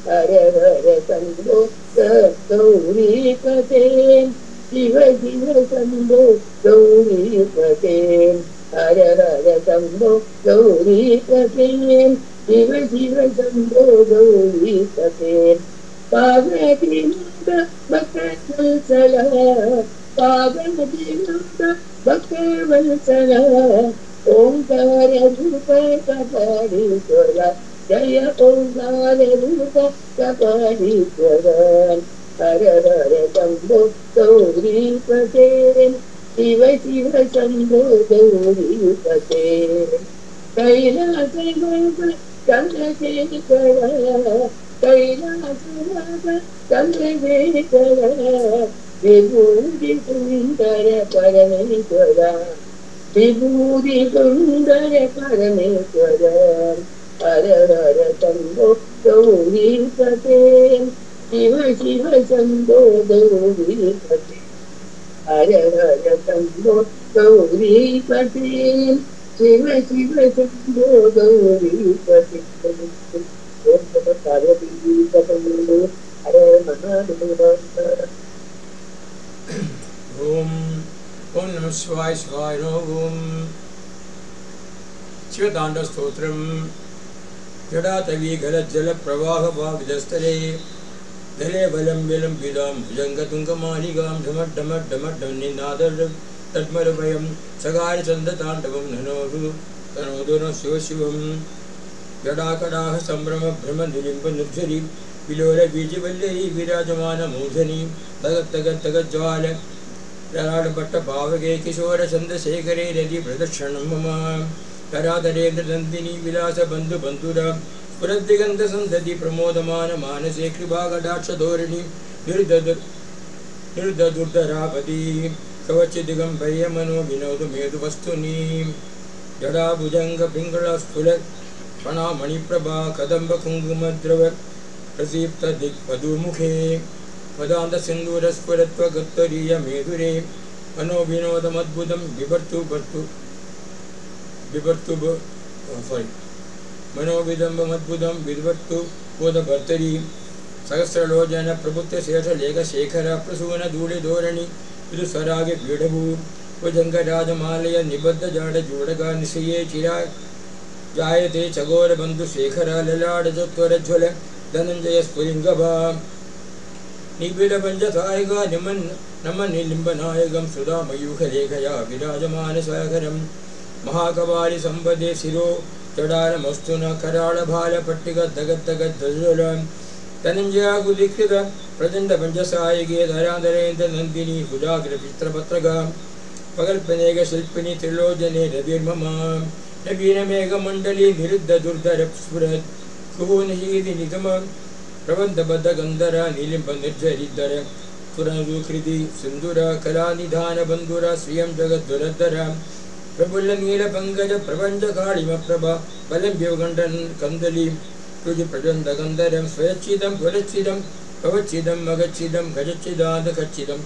हर हर शंभो गौरीपते शिव शिव शंभो गौरीपते हर हर शंभो गौरीपते शिव शिव शंभो गौरीपते पार्वती नादा भक्तवत्सला पार्वती नादा भक्तवत्सला ओंकार रूप कपालीश्वर जय ओंकार रूप कपालीश्वर हर हर शंभो गौरीपते शिव शिव शंभो गौरीपते कैलास बाबा चंद्रशेखर कैलास बाबा चंद्रशेखर विभूति सुंदर परमेश्वर विभूति सुंदर परमेश्वर हर हर शंभो गौरीपते शिव शिव शंभो गौरीपते हर हर शंभो गौरीपते शिव शिव शंभो गौरीपते पार्वती पते हर महादेव।
ओम ओम नमः शिवाय शिवाय ओम शिवतांडव स्तोत्रम जडातवी गलज्जल प्रवाह वाग्जस्तरे दले बलं बिलं विदां भुजंगतुंगमालिगां ढमड्ढमड्ढमड्ढं निनादर तद्मरुभयं सगारचन्द्रताण्डवं ननोतु तनोतु न शिवशिवं जडाकडाः सम्भ्रमभ्रमनिलिम्बनिर्झरी विलोलबीजवल्लरी विराजमानमूर्धनि तगत्तगज्ज्वाल ललाटभट्टभावगे किशोरचन्द्रशेखरे रति प्रदक्षिणं मम कराधरेन्द्रनन्दिनी विलासबन्धुबन्धुरा स्फुरद्दिगन्धसन्दति प्रमोदमानमानसे कृपाकटाक्षधोरिणी निर्ददुर्धरापदी कवचिदिगम्भर्यमनो विनोदु मेधुवस्तुनि जडाभुजङ्गपिङ्गळस्फुलत् फणामणिप्रभा कदम्बकुङ्कुमद्रव प्रदीप्तदिग्वधूमुखे मदान्तसिन्दूरस्फुरत्वगत्तरीय मेधुरे मनो विनोदमद्भुतं मनोविदम्बमद्भुतं विद्वर्तु बोधभर्तरी सहस्रलोचन प्रभुत्वशेषलेखशेखर प्रसूनधूलिधोरणि ऋतुस्वरागे पीडभू भुजङ्गराजमालय निबद्धजाडजूडगा निशये चिरा जायते चगोरबन्धुशेखर ललाटचत्वरज्वल धनञ्जय स्फुलिङ्गभा निबिडपञ्चसायिका नमनिलिम्बनायकं सुधामयूखलेखया विराजमानसागरं महाकवालि सम्पदे शिरो जडारमस्तु न कराळभालपट्टिकद्धगद्धगद्धज्वल धनञ्जयाकुदीक्षित प्रचण्डपञ्चसायिके धराधरेन्द्रनन्दिनी सुजाग्रचित्रपत्रगा पकल्पनेकशिल्पिनि त्रिलोचने रविर्ममा नवीनमेघमण्डली निरुद्धदुर्धरस्फुरत् कुहूनशीदिनिगम प्रबन्धबद्धगन्धर नीलिम्बनिर्झरिधर सुरनुकृति सिन्दूर कलानिधानबन्धुर श्रियं जगद्दुरद्धर प्रफुल्लनीलपङ्कज प्रपञ्चकाळिमप्रभा बलम्ब्यगण्डन् कन्दली रुजिप्रचण्डगन्धरं स्वयच्चिदं पुरच्चिदं भवच्चिदं मगच्चिदं गजच्चिदान्तखच्चिदं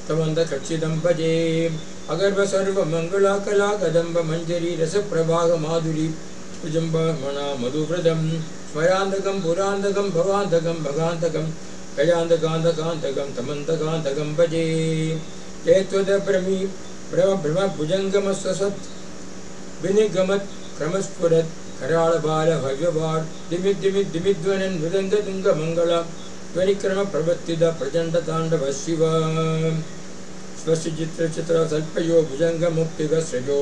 तबन्धखच्चिदं भजे अगर्भ सर्वमङ्गला कला कदम्ब मञ्जरी रसप्रवाह माधुरी कुजम्बमणा मधुव्रतं स्मरान्तकं पुरान्तकं भवान्तकं भगान्तकं गजान्तकान्तकान्तकं तमन्तकान्तकं भजे जयत्वदभ्रमी भ्रमभुजङ्गमस्वसत् विनिगमत् क्रमस्फुरत् कराळबालभव्यवाट् दिमिद्दिमिद्दिमिध्वनन् मृदङ्गतुङ्गमङ्गला ध्वनिक्रमप्रवर्तित प्रचण्डताण्डव शिव स्वस्यचित्रचित्रसल्पयो भुजङ्गमुक्तिगस्रजो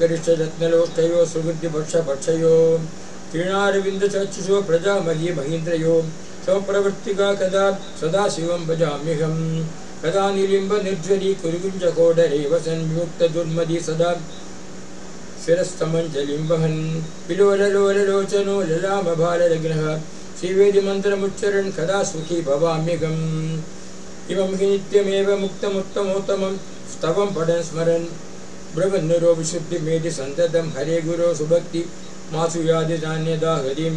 गरिष्ठरत्नलोष्टयो सुवृद्धिभक्षभक्षयो तीर्णारविन्दचक्षुषो प्रजामही महीन्द्रयो स्वप्रवर्तिका कदा सदाशिवं भजाम्यहं कदा निलिम्बनिर्झरी कुरुकुञ्जकोडरे वसन्विमुक्तदुर्मदि सदा शिरस्तमञ्जलिं वहन् विलोललोललोचनो ललामभालरग्नः श्रीवेदिमन्त्रमुच्चरन् कदा सुखी भवाम्यहम् इमं हि नित्यमेव मुक्तमुत्तमोत्तमं स्तवं पठन् स्मरन् ब्रह्मन्नरो विशुद्धिमेधि सन्ततं हरे गुरो सुभक्ति मासु यादि नान्यदा हरिं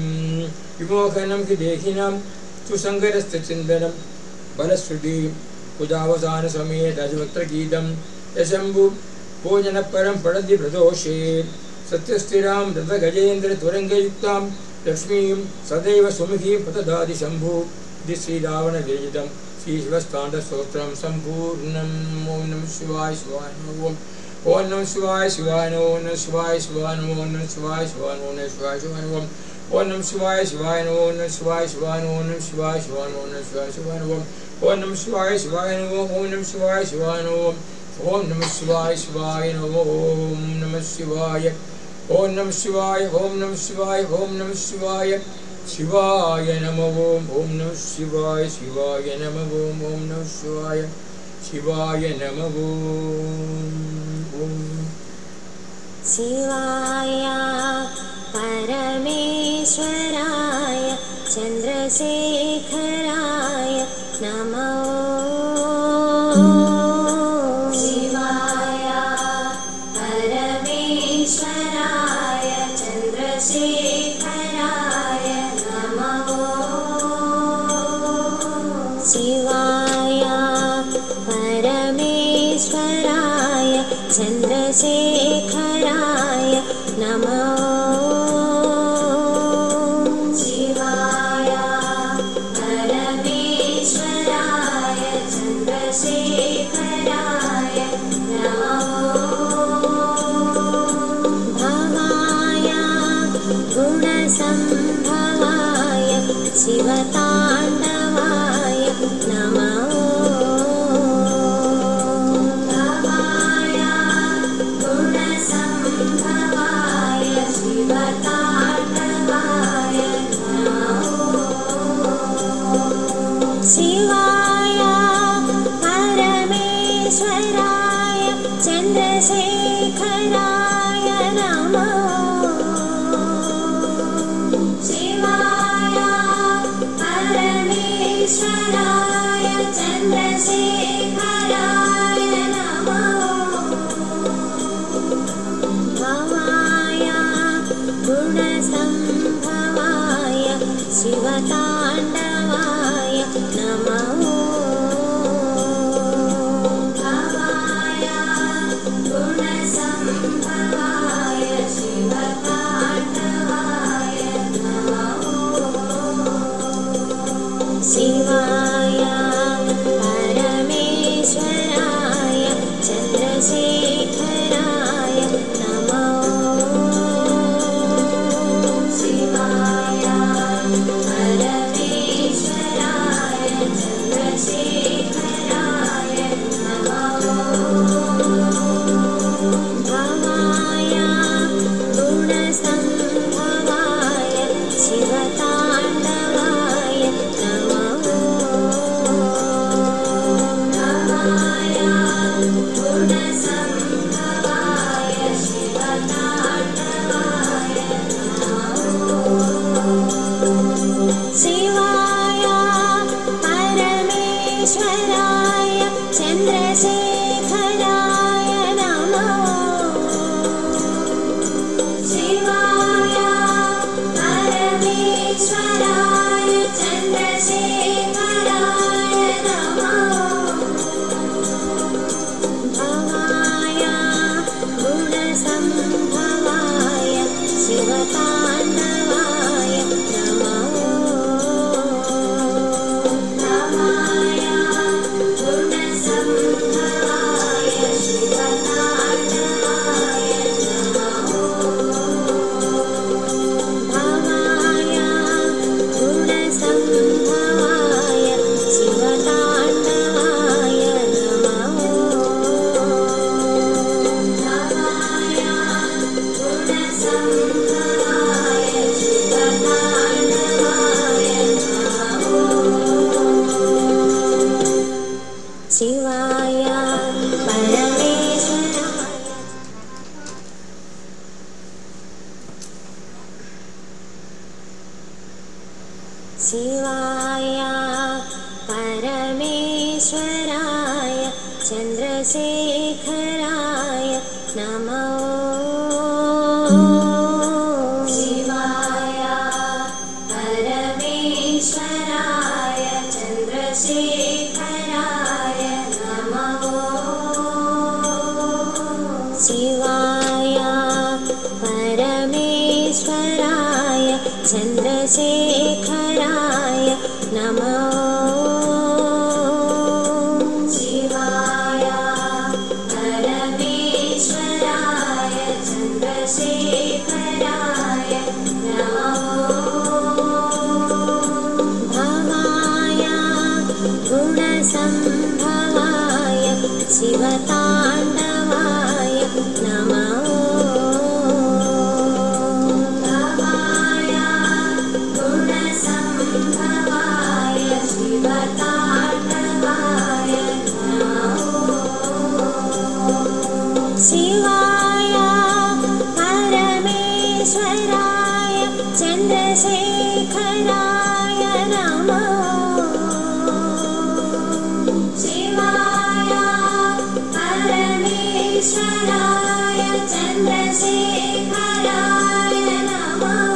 विमोहनं हि देहिनां सुसङ्गरस्तचिन्तनं बलश्रुति पूजावसानसमये दशवक्त्रगीतं यशम्भु भोजनपरं पठति प्रदोषे सत्यस्थिरां रथगजेन्द्रतुरङ्गयुक्तां लक्ष्मीं सदैव सुमुखीं प्रददाति शम्भु इति श्रीरावणविरचितं श्रीशिवस्ताण्डस्तोत्रं सम्पूर्णम् ॐ नमः शिवाय शिवाय ॐ नमः शिवाय शिवाय ॐ नमः शिवाय शिवाय ॐ नमः शिवाय शिवाय ॐ नमः शिवाय शिवाय ॐ नमः शिवाय शिवाय ॐ नमः शिवाय शिवाय ॐ नमः शिवाय शिवाय ॐ नमः शिवाय शिवाय ॐ नमः शिवाय शिवाय ॐ नमः शिवाय शिवाय ॐ ॐ नमः शिवाय शिवाय ॐ नमः शिवाय ॐ नमः शिवाय ॐ नमः शिवाय ॐ नमः शिवाय शिवाय नमः ॐ नमः शिवाय शिवाय नमः ॐ नमः शिवाय शिवाय नमः ॐ
शिवाय परमेश्वराय चन्द्रशेखराय नमः शिवाय परमेश्वराय चन्द्रशेखराय नमः शिवाय परमेश्वराय चन्द्रशेखराय नमः शिवाय परमेश्वराय चन्द्रशेखराय नमः भवाय गुणसम्भवाय शिवताण्डवाय नमः गुणसम्भवाय शिवताण्डवाय नमः शिवाय परमेश्वराय चन्द्रशेखराय नमः शिवाय परमेश्वराय चन्द्रशेखराय नमः भवाय गुणसम्भवाय शिवताण्डवाय नमः भवाय गुणसम्भवाय शिवताण्डवाय नमः शिवाय परमेश्वराय चन्द्रशेखराय नमः शिवाय परमेश्वराय चन्द्रशेखराय नमः भवाय गुणसम्भवाय शिवताण्डवाय नमः भवाय गुणसम्भवाय शिवताण्डवाय नमः भवाय गुणसम्भवाय शिवताण्डवाय नमः भवाय गुणसम्भवाय शिवताण्डवाय नमः शिवाय परमेश्वराय शिवाय परमेश्वराय चन्द्रशेखराय नमः शिवाय परमेश्वराय चन्द्रशेखराय नमः शिवाय परमेश्वराय चन्द्रशेखराय नमः शिवाय परमेश्वराय चन्द्रशेखराय नमः भवाय गुणसम्भवाय शिवताण्डवाय नमः भवाय गुणसम्भवाय शिवताण्डवाय नमः शिवाय परमेश्वराय चन्द्रशेखराय नमः शिवाय परमेश्वराय चन्द्रशेखराय नमः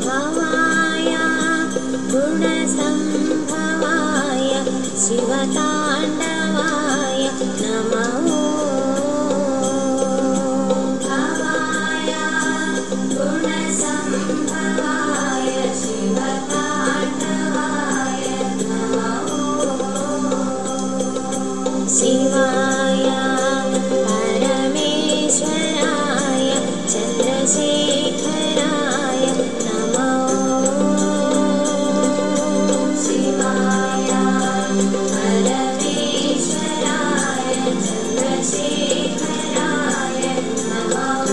भवाय गुणसम्भवाय शिवताण्डवाय नमः भवाय गुणसम्भवाय शिवताण्डवाय नमः शिवाय परमेश्वराय चन्द्रशेखराय नमः शिवाय परमेश्वराय चन्द्रशेखराय नमः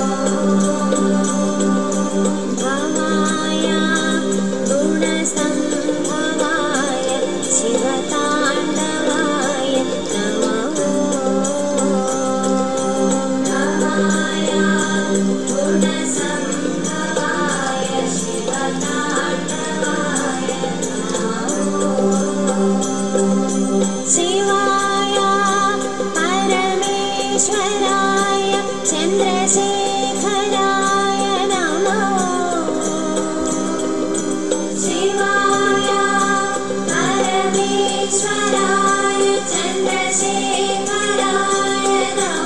भवाय गुणसम्भवाय शिवताण्डवाय नमः भवाय गुणसम्भवाय शिवताण्डवाय नमः शिवाय परमेश्वराय चन्द्रशेखराय नमः शिवाय परमेश्वराय चन्द्रशेखराय नमः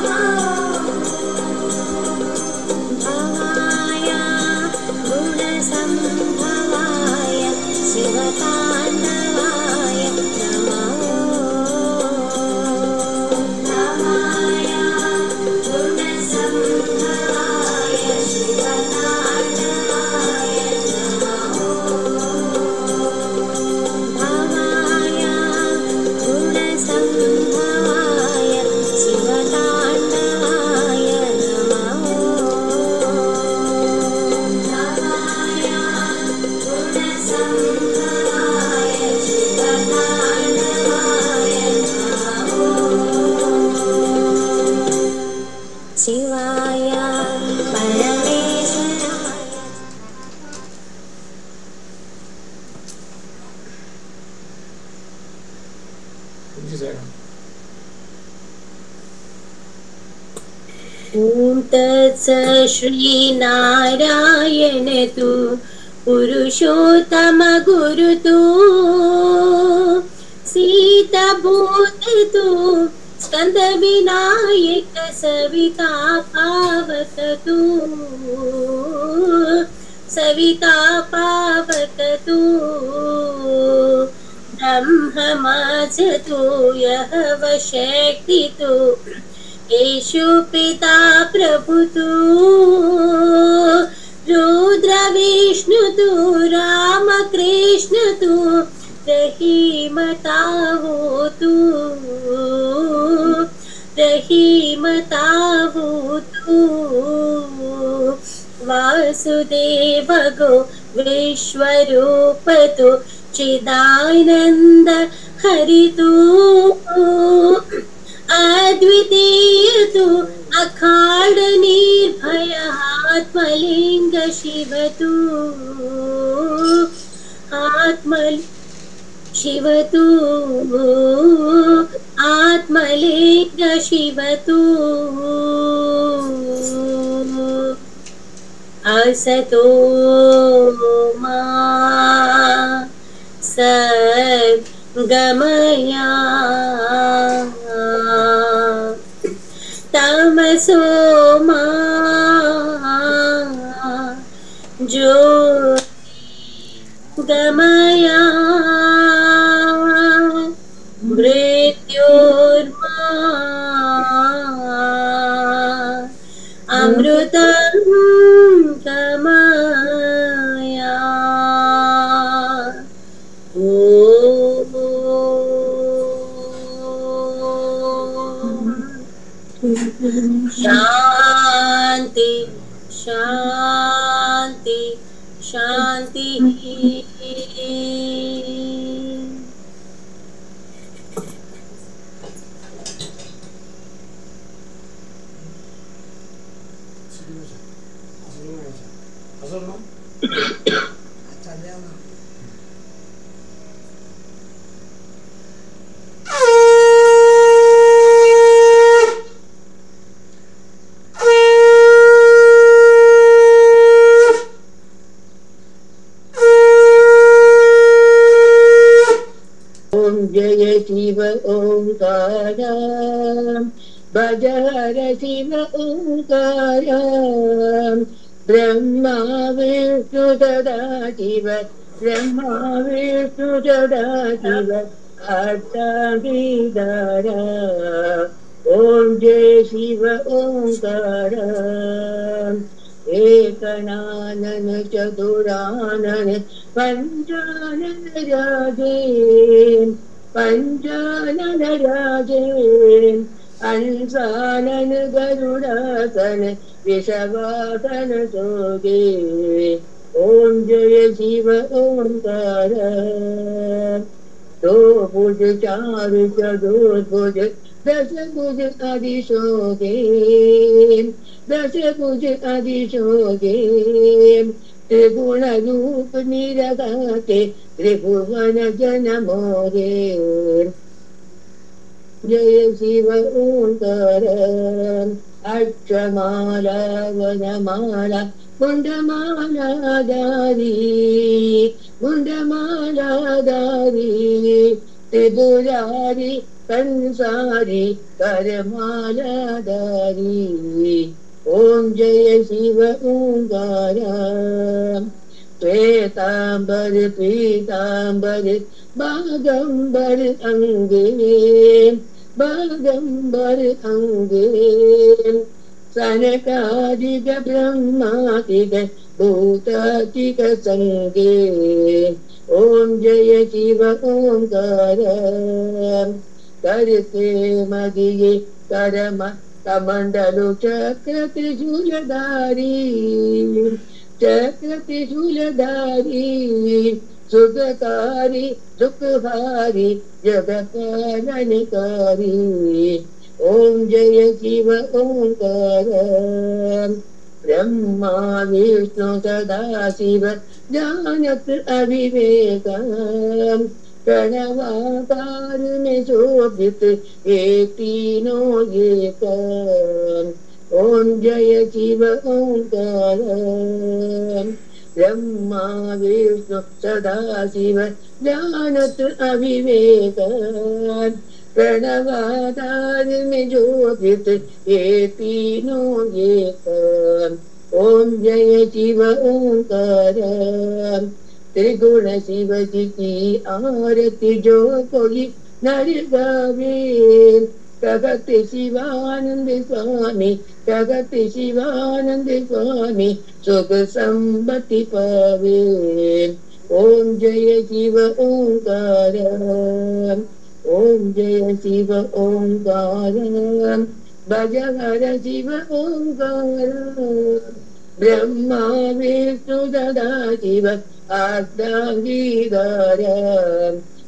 ॐ तत्सत् श्रीनारायण तु पुरुषोत्तम गुरु तु सीताभूत तु स्कंद विनायक सविता पावक तु सविता पावक तु ब्रह्ममाज तु यः शक्ति तु येषु पिता प्रभु तु रुद्र विष्णु तु राम कृष्ण तु रहीमता तु रहीमता तु वासुदेव गो विश्वरूप तु चिदानंद हरि तु अद्वितीय तु अखाड़ निर्भय आत्मलिंग शिव तु शिव तु आत्मलिंग शिव तु असतो मा सद्गमया तमसो मा ज्योतिर्गमया मृत्योर्मा अमृतं गमया शांति शांति शांति
जय शिव ओंकार भज हर शिव ओंकार ब्रह्मा विष्णु सदा शिव ब्रह्मा विष्णु सदा शिव अष्टांगीधर ओम जय शिव ओंकार एकनानन चतुरानन पंचानन राजे पंचानन राजे अंसानन गरुडासन विषवासन सोगे ओम जय शिव ओंकार दो भुज चार चतुर्भुज दश भुज अधिशोगे दश भुज अधिशोगे त्रिगुण रूप निरगाते त्रिभुवन जन मोरे जय शिव ओंकार अक्षमाला वनमाला मुंडमाला दारी मुंडमाला दारी त्रिपुरारी कंसारी करमाला दारी ओम जय शिव ओंकार श्वेतांबर पीतांबर बागंबर अंगे बागंबर अंगे सनकादिक ब्रह्मादिक भूतादिक संगे ओम जय शिव ओंकार करते मदिये करम कमंडलु चक्र त्रिशूलधारी चक्र त्रिशूलधारी सुखकारी दुखहारी जगत्पालनकारी ओम जय शिव ओंकार ब्रह्मा विष्णु सदा शिव जानत अविवेक प्रणवाकार में शोभित एक तीनों एक ॐ जय शिव ओंकार ब्रह्मा विष्णु सदा शिव जानत अविवेक प्रणवाधार में ज्योतित ये तीनों एक ॐ जय शिव ओंकार त्रिगुण शिव जी की आरती जो कोई नर गावे प्रगति शिवानंद स्वामी प्रगति शिवानंद स्वामी सुख संपत्ति पावे ओम जय शिव ओंकार ओम जय शिव ओंकार भज हर शिव ओंकार ब्रह्मा विष्णु सदा शिव आज्ञागीधार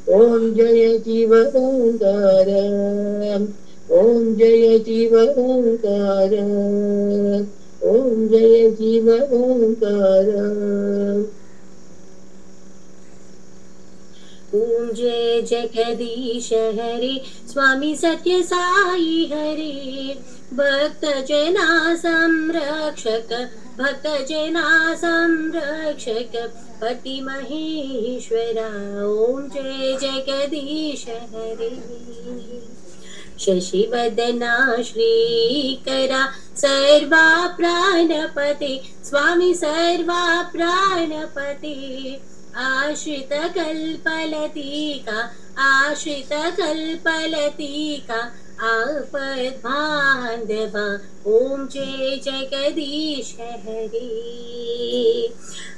ओम जय शिव ओंकार ओम जय शिव ओंकार ओम जय शिव ओंकार
ओम जय जगदीश हरे स्वामी सत्य साई हरे भक्त जना संरक्षक भक्त जना संरक्षक पति महेश्वरा ओम जय जगदीश हरे शशिवदना श्रीकरा सर्वा प्राणपते स्वामी सर्वा प्राणपते आश्रित कल्पलतिका आश्रित कल्पलतिका आपद बांधवा ओम जय जगदीश हरे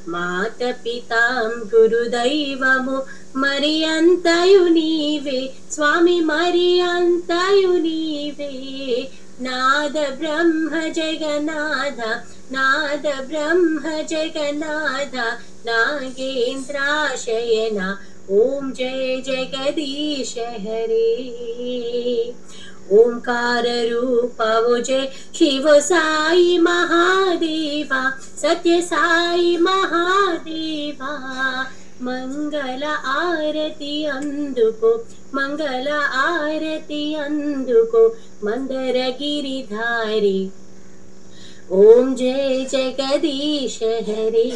मात पितां गुरुदैवमु मरियन्तयु नीवे स्वामी मरियन्तयु नीवे नाद ब्रह्म जगन्नाथ नाद ब्रह्म जगन्नाथ नागेन्द्राशयना ओम जय जगदीश हरे ओंकार रूप जय शिव साई महादेवा सत्य साई महादेवा मंगल आरती अंदुको मंगल आरती अंदुको मंदर गिरिधारी ओम जय जगदीश हरे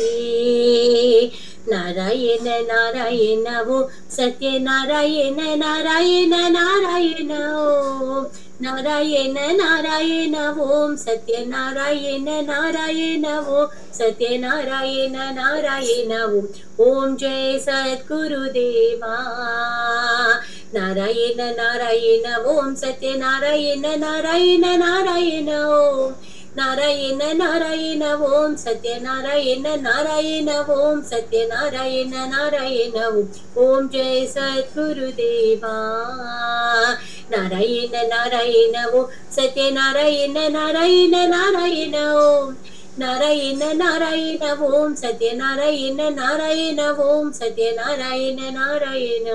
नारायण नारायण वो सत्य नारायण नारायण नारायण ओम नारायण नारायण ओम सत्य नारायण नारायण वो सत्य नारायण नारायण ओम जय सद्गुरुदेवा नारायण नारायण ओम सत्य नारायण नारायण नारायण ओम नारायण नारायण ओम सत्य नारायण नारायण ओम सत्य नारायण नारायण ओम जय सद्गुरुदेवा नारायण नारायण ओम सत्य नारायण नारायण नारायण ओम नारायण नारायण ओम सत्य नारायण नारायण ओम सत्य नारायण नारायण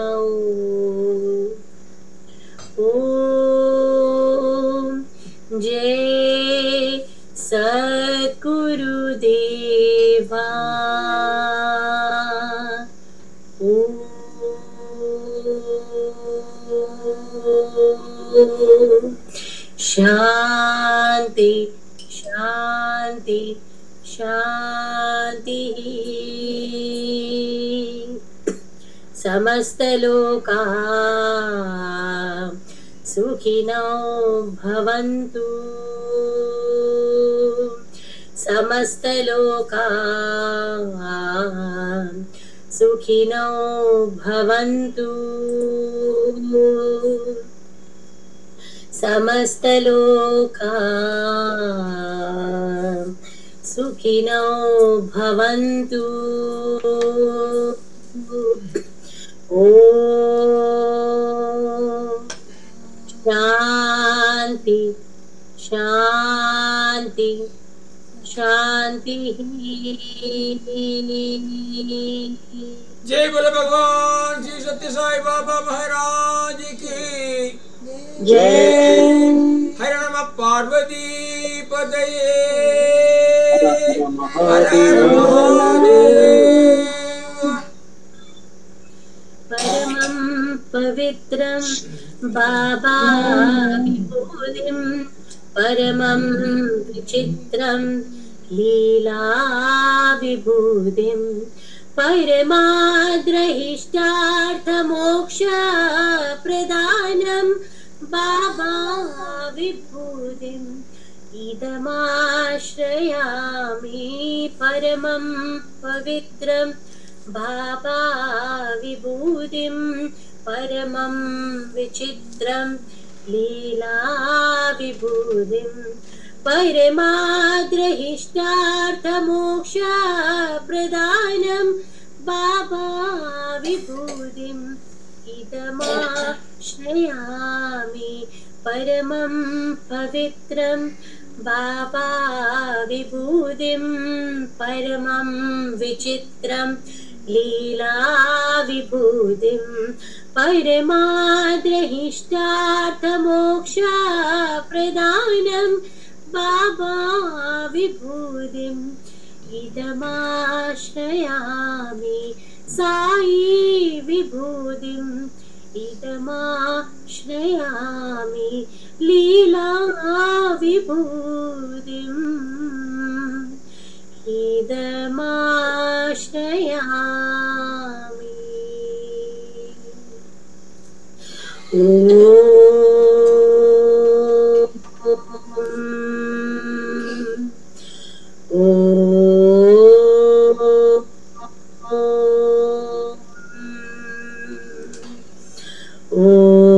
ओम जय सद्गुरुदेवा ओम शांति शांति शांति समस्त लोका सुखिनो भवन्तु समस्त लोका सुखिनो भवन्तु समस्त लोका सुखिनो भवन्तु ओम शांति शांति शांति
जय बोले भगवान श्री सत्य साई बाबा महाराज की
जय
हर नम पार्वती पतये
हर
हर महादेव
परमं पवित्रं बाबा विभूतिं परमं विचित्रं लीला विभूतिं परमाद्रहिष्टार्थमोक्षप्रदानं बाबा विभूतिम् इदमाश्रयामि परमं पवित्रं बाबा विभूतिं परमं विचित्रं लीला विभूतिं परमाद्रहिष्टार्थमोक्षप्रदानं बाबा विभूतिम् इदमाश्रयामि परमं पवित्रं बाबा विभूतिं परमं विचित्रं लीला विभूतिं परमाद्रहिष्टार्थमोक्षप्रदानं बाबा विभूतिम् इदमाश्रयामि साई विभूतिम् इदमाश्रयामि लीला विभूतिम् इदमाश्रयामि ॐ